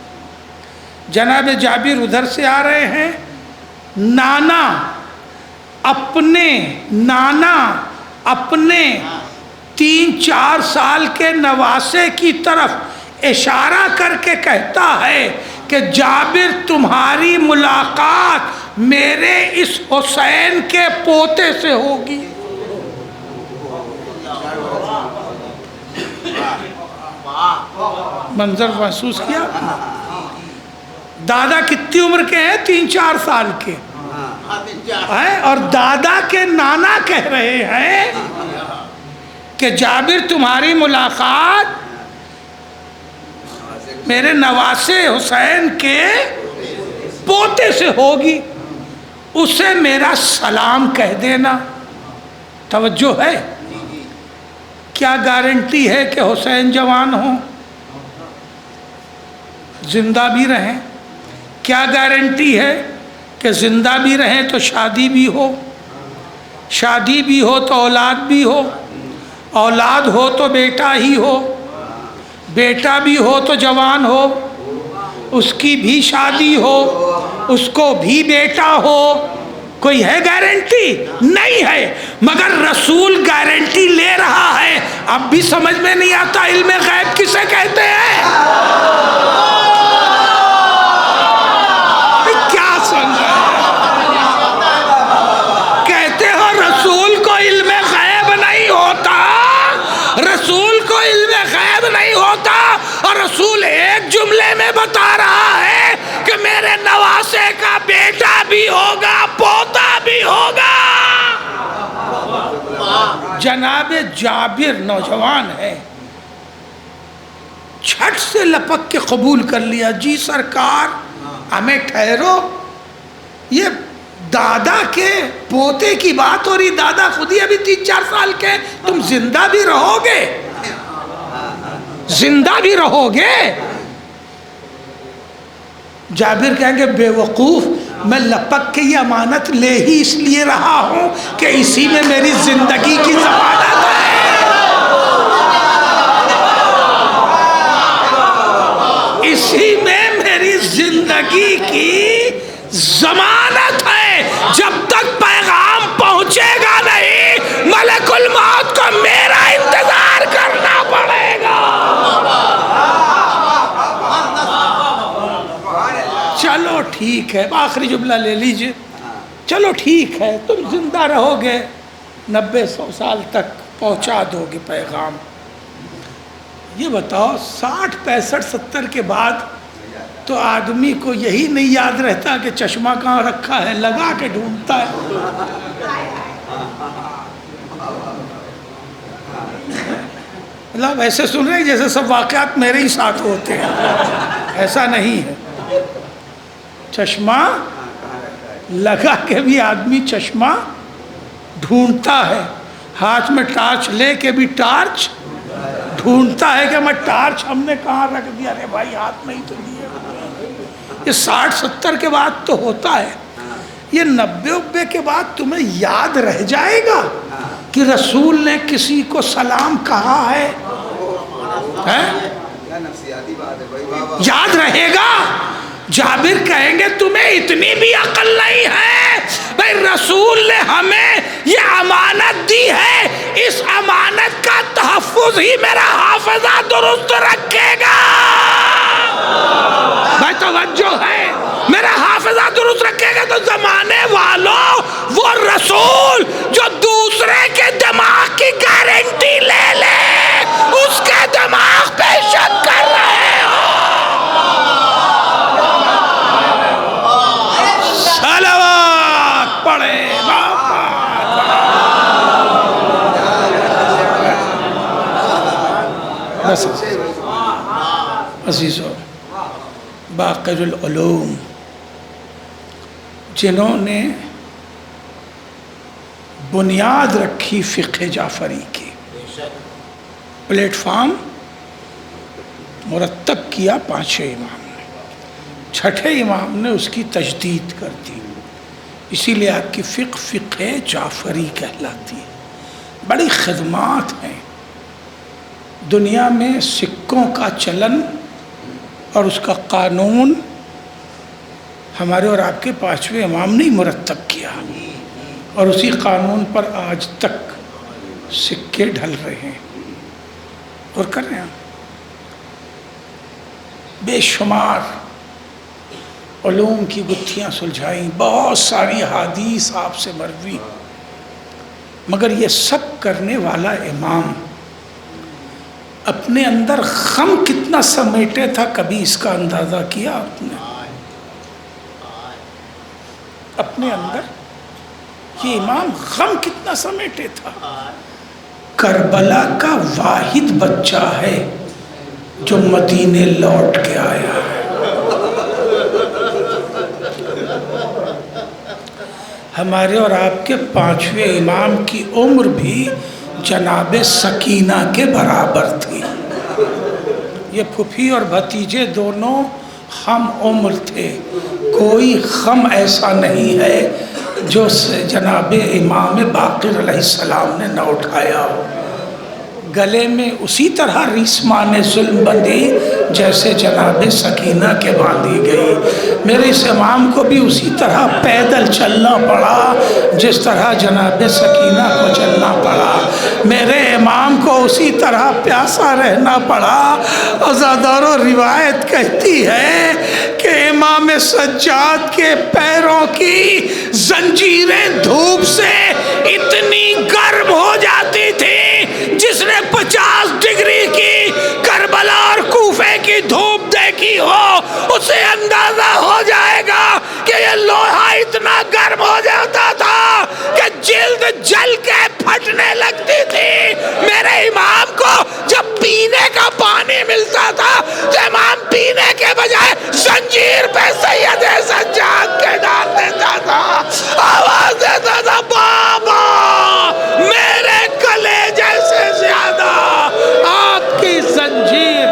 جناب جابر ادھر سے آ رہے ہیں. نانا اپنے 3-4 سال کے نواسے کی طرف اشارہ کر کے کہتا ہے کہ جابر تمہاری ملاقات میرے اس حسین کے پوتے سے ہوگی. منظر محسوس کیا؟ دادا کتنی عمر کے ہیں؟ 3-4 سال کے ہیں، اور دادا کے نانا کہہ رہے ہیں کہ جابر تمہاری ملاقات میرے نواسے حسین کے پوتے سے ہوگی، اسے میرا سلام کہہ دینا. توجہ ہے؟ کیا گارنٹی ہے کہ حسین جوان ہوں، زندہ بھی رہیں؟ کیا گارنٹی ہے کہ زندہ بھی رہیں تو شادی بھی ہو، شادی بھی ہو تو اولاد بھی ہو، اولاد ہو تو بیٹا ہی ہو، بیٹا بھی ہو تو جوان ہو، اس کی بھی شادی ہو، اس کو بھی بیٹا ہو؟ کوئی ہے گارنٹی؟ نہیں ہے. مگر رسول گارنٹی لے رہا ہے. اب بھی سمجھ میں نہیں آتا علم غیب کسے کہتے ہیں؟ کیا سمجھا؟ کہتے ہو رسول کو علم غیب نہیں ہوتا، رسول کو علم غیب نہیں ہوتا، اور رسول ایک جملے میں بتا رہا ہے کہ میرے نواسے کا بیٹا بھی ہوگا، پوتا بھی ہوگا. جناب جابر نوجوان ہے، چھٹ سے لپک کے قبول کر لیا. جی سرکار ہمیں ٹھہرو، یہ دادا کے پوتے کی بات ہو رہی، دادا خود ہی ابھی 3-4 سال کے، تم زندہ بھی رہو گے، زندہ بھی رہو گے. جابر کہیں گے بے وقوف، میں لپک کے یہ امانت لے ہی اس لیے رہا ہوں کہ اسی میں میری زندگی کی ضمانت ہے. اسی میں میری زندگی کی ضمانت ہے. جب تک پیغام پہنچے گا نہیں، ملک الموت کو میرا انتظار کرنا پڑے گا. چلو ٹھیک ہے، آخری جملہ لے لیجئے. چلو ٹھیک ہے، تم زندہ رہو گے، 90-100 سال تک پہنچا دو گے پیغام. یہ بتاؤ 60, 65, 70 کے بعد تو آدمی کو یہی نہیں یاد رہتا کہ چشمہ کہاں رکھا ہے، لگا کے ڈھونڈتا ہے. مطلب ایسے سن رہے ہیں جیسے سب واقعات میرے ہی ساتھ ہوتے ہیں، ایسا نہیں ہے. چشمہ لگا کے بھی آدمی چشمہ ڈھونڈتا ہے، ہاتھ میں ٹارچ لے کے بھی ٹارچ ڈھونڈتا ہے کہ میں ٹارچ ہم نے کہاں رکھ دیا. ارے بھائی ہاتھ میں ہی تو دیے. یہ 60-70 کے بعد تو ہوتا ہے. یہ 90-90 کے بعد تمہیں یاد رہ جائے گا کہ رسول نے کسی کو سلام کہا ہے؟ یاد رہے گا. جابر کہیں گے تمہیں اتنی بھی عقل نہیں ہے بھائی، رسول نے ہمیں یہ امانت دی ہے، اس امانت کا تحفظ ہی میرا حافظہ درست رکھے گا. بھائی توجہ ہے، میرا حافظہ درست رکھے گا. تو زمانے والوں، وہ رسول جو دوسرے کے دماغ کی گارنٹی لے لے، اس کے دماغ پہ شک کر رہے ہو. صلوات پڑھے عزیزو. باقر العلوم جنہوں نے بنیاد رکھی فقہ جعفری کی، پلیٹ فارم مرتب کیا 5 امام نے، 6 امام نے اس کی تجدید کر دی. اسی لیے آپ کی فقہ جعفری کہلاتی ہے. بڑی خدمات ہیں دنیا میں. سکوں کا چلن اور اس کا قانون ہمارے اور آپ کے پانچویں امام نے مرتب کیا، اور اسی قانون پر آج تک سکے ڈھل رہے ہیں اور کر رہے ہیں. بے شمار علوم کی گتھیاں سلجھائیں، بہت ساری حدیث آپ سے مروی، مگر یہ سب کرنے والا امام اپنے اندر غم کتنا سمیٹے تھا، کبھی اس کا اندازہ کیا آپ نے؟ اپنے اندر یہ امام غم کتنا سمیٹے تھا. کربلا کا واحد بچہ ہے جو مدینے لوٹ کے آیا ہے. ہمارے اور آپ کے پانچویں امام کی عمر بھی جناب سکینہ کے برابر تھی. یہ پھوپھی اور بھتیجے دونوں ہم عمر تھے. کوئی غم ایسا نہیں ہے جو جناب امام باقر علیہ السلام نے نہ اٹھایا ہو. گلے میں اسی طرح ریسمان ظلم بندھی جیسے جناب سکینہ کے باندھی گئی. میرے اس امام کو بھی اسی طرح پیدل چلنا پڑا جس طرح جناب سکینہ کو چلنا پڑا. میرے امام کو اسی طرح پیاسا رہنا پڑا. عزادارو روایت کہتی ہے کہ امام سجاد کے پیروں کی زنجیریں دھوپ سے اتنی گرم ہو جاتی تھی، جس نے 50 ڈگری کی کربلا اور کوفے کی دھوپ دیکھی ہو اسے اندازہ ہو جائے گا کہ یہ لوہا اتنا گرم ہو جاتا تھا کہ جلد جل کے پھٹنے لگتی تھی. میرے امام کو جب پینے کا پانی ملتا تھا تو امام پینے کے بجائے زنجیر پہ سید سجاد کے ڈال دیتا تھا، آواز دیتا تھا بابا میرے کلیجے سے زیادہ آپ کی زنجیر.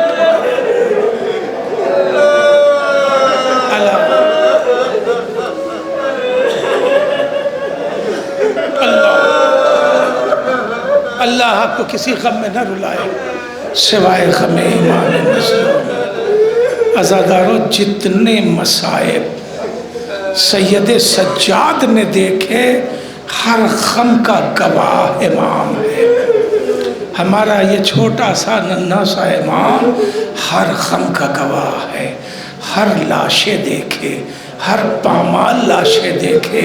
اللہ آپ کو کسی غم میں نہ رلائے سوائے غم امام مظلوم. عزادارو جتنے مصائب سید سجاد نے دیکھے ہر غم کا گواہ امام ہے. ہمارا یہ چھوٹا سا ننھا سا امام ہر غم کا گواہ ہے. ہر لاشیں دیکھے، ہر پامال لاشیں دیکھے،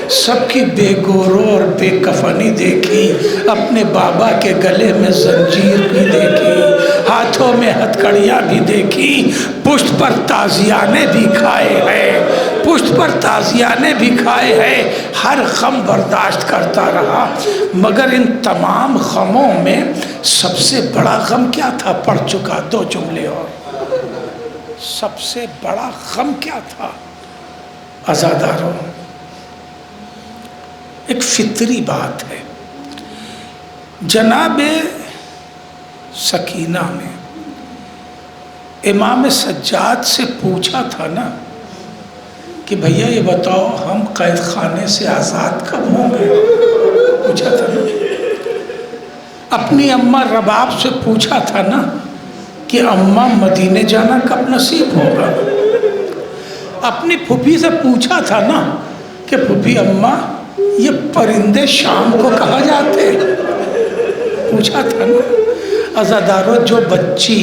سب کی بے گورو اور بے کفنی دیکھی، اپنے بابا کے گلے میں زنجیر بھی دیکھی، ہاتھوں میں ہتھکڑیاں بھی دیکھی، پشت پر تازیانے بھی کھائے ہیں، پشت پر تازیانے بھی کھائے ہیں. ہر غم برداشت کرتا رہا. مگر ان تمام غموں میں سب سے بڑا غم کیا تھا؟ پڑھ چکا. 2 جملے اور. سب سے بڑا غم کیا تھا؟ عزاداروں ایک فطری بات ہے. جناب سکینہ نے امام سجاد سے پوچھا تھا نا کہ بھیا یہ بتاؤ ہم قید خانے سے آزاد کب ہوں گے؟ پوچھا تھا نا. اپنی اماں رباب سے پوچھا تھا نا کہ اماں مدینے جانا کب نصیب ہوگا؟ اپنی پھوپھی سے پوچھا تھا نا کہ پھوپھی اماں یہ پرندے شام کو کہاں جاتے؟ پوچھا تھا نا. عزادارو جو بچی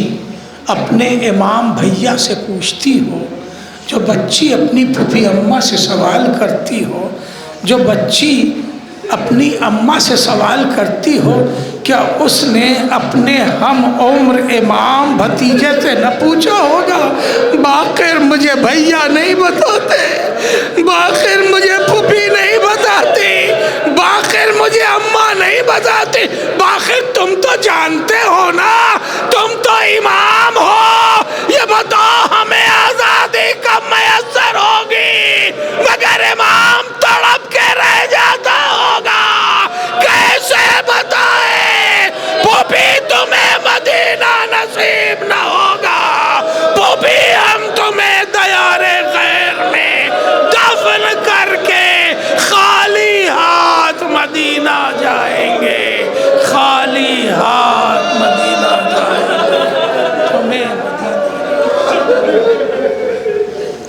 اپنے امام بھیا سے پوچھتی ہو، جو بچی اپنی پھوپھی اماں سے سوال کرتی ہو، جو بچی اپنی اماں سے سوال کرتی ہو، کیا اس نے اپنے ہم عمر امام بھتیجے سے نہ پوچھا ہوگا باقر مجھے بھیا نہیں بتاتے، باقر مجھے پھوپھی نہیں بتاتی، باقر مجھے اماں نہیں بتاتی، باقر تم تو جانتے ہو نا، تم تو امام ہو، یہ بتاؤ ہمیں آزادی کب میسر ہوگی؟ مگر امام تڑپ کے رہ جاتا ہوگا. کیسے بتائے پھوپھی تمہیں مدینہ نصیب نہ ہوگا، پھوپھی ہم تمہیں دیار غیر میں دفن کر کے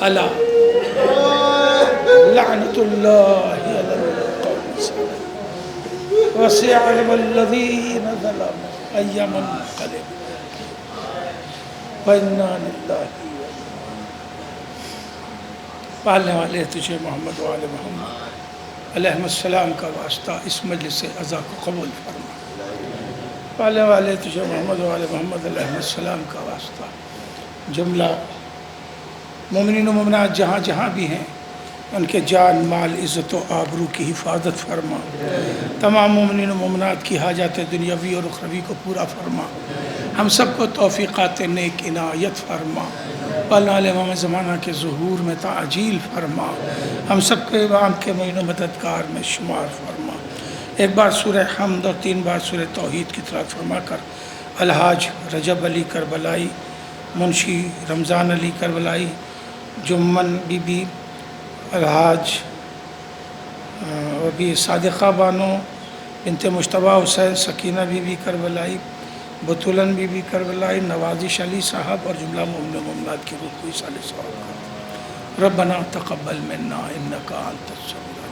الا لعنت اللہ علی القوم الظالمین وسيعلم الذين ظلموا أي منقلب وإنا لله پالنے والے تجھے محمد و آل محمد علیہ السلام کا واسطہ اس مجلس عزا کو قبول فرما. پالنے والے تجھے محمد و آل محمد علیہ السلام کا واسطہ جملہ مومنین و مومنات جہاں جہاں بھی ہیں ان کے جان مال عزت و آبرو کی حفاظت فرما. تمام مومنین و مومنات کی حاجات دنیاوی اور اخروی کو پورا فرما. ہم سب کو توفیقات نیک عنایت فرما. پالنے امام زمانہ کے ظہور میں تعجیل فرما. ہم سب کو امام کے معین و مددگار میں شمار فرما. ایک بار سورہ حمد اور 3 بار سورہ توحید کی تلاوت فرما کر الحاج رجب علی کربلائی، منشی رمضان علی کربلائی، جمن بی بی، الحاج اور بھی صادقہ بانو بنت مجتبیٰ حسین، سکینہ بی بی کربلائی، بطولن بی بی کربلائی، نوازش علی صاحب اور جملہ مومن و مومنات کی روح کو صالح ثواب کر. ربنا تقبل منا انک انت السمیع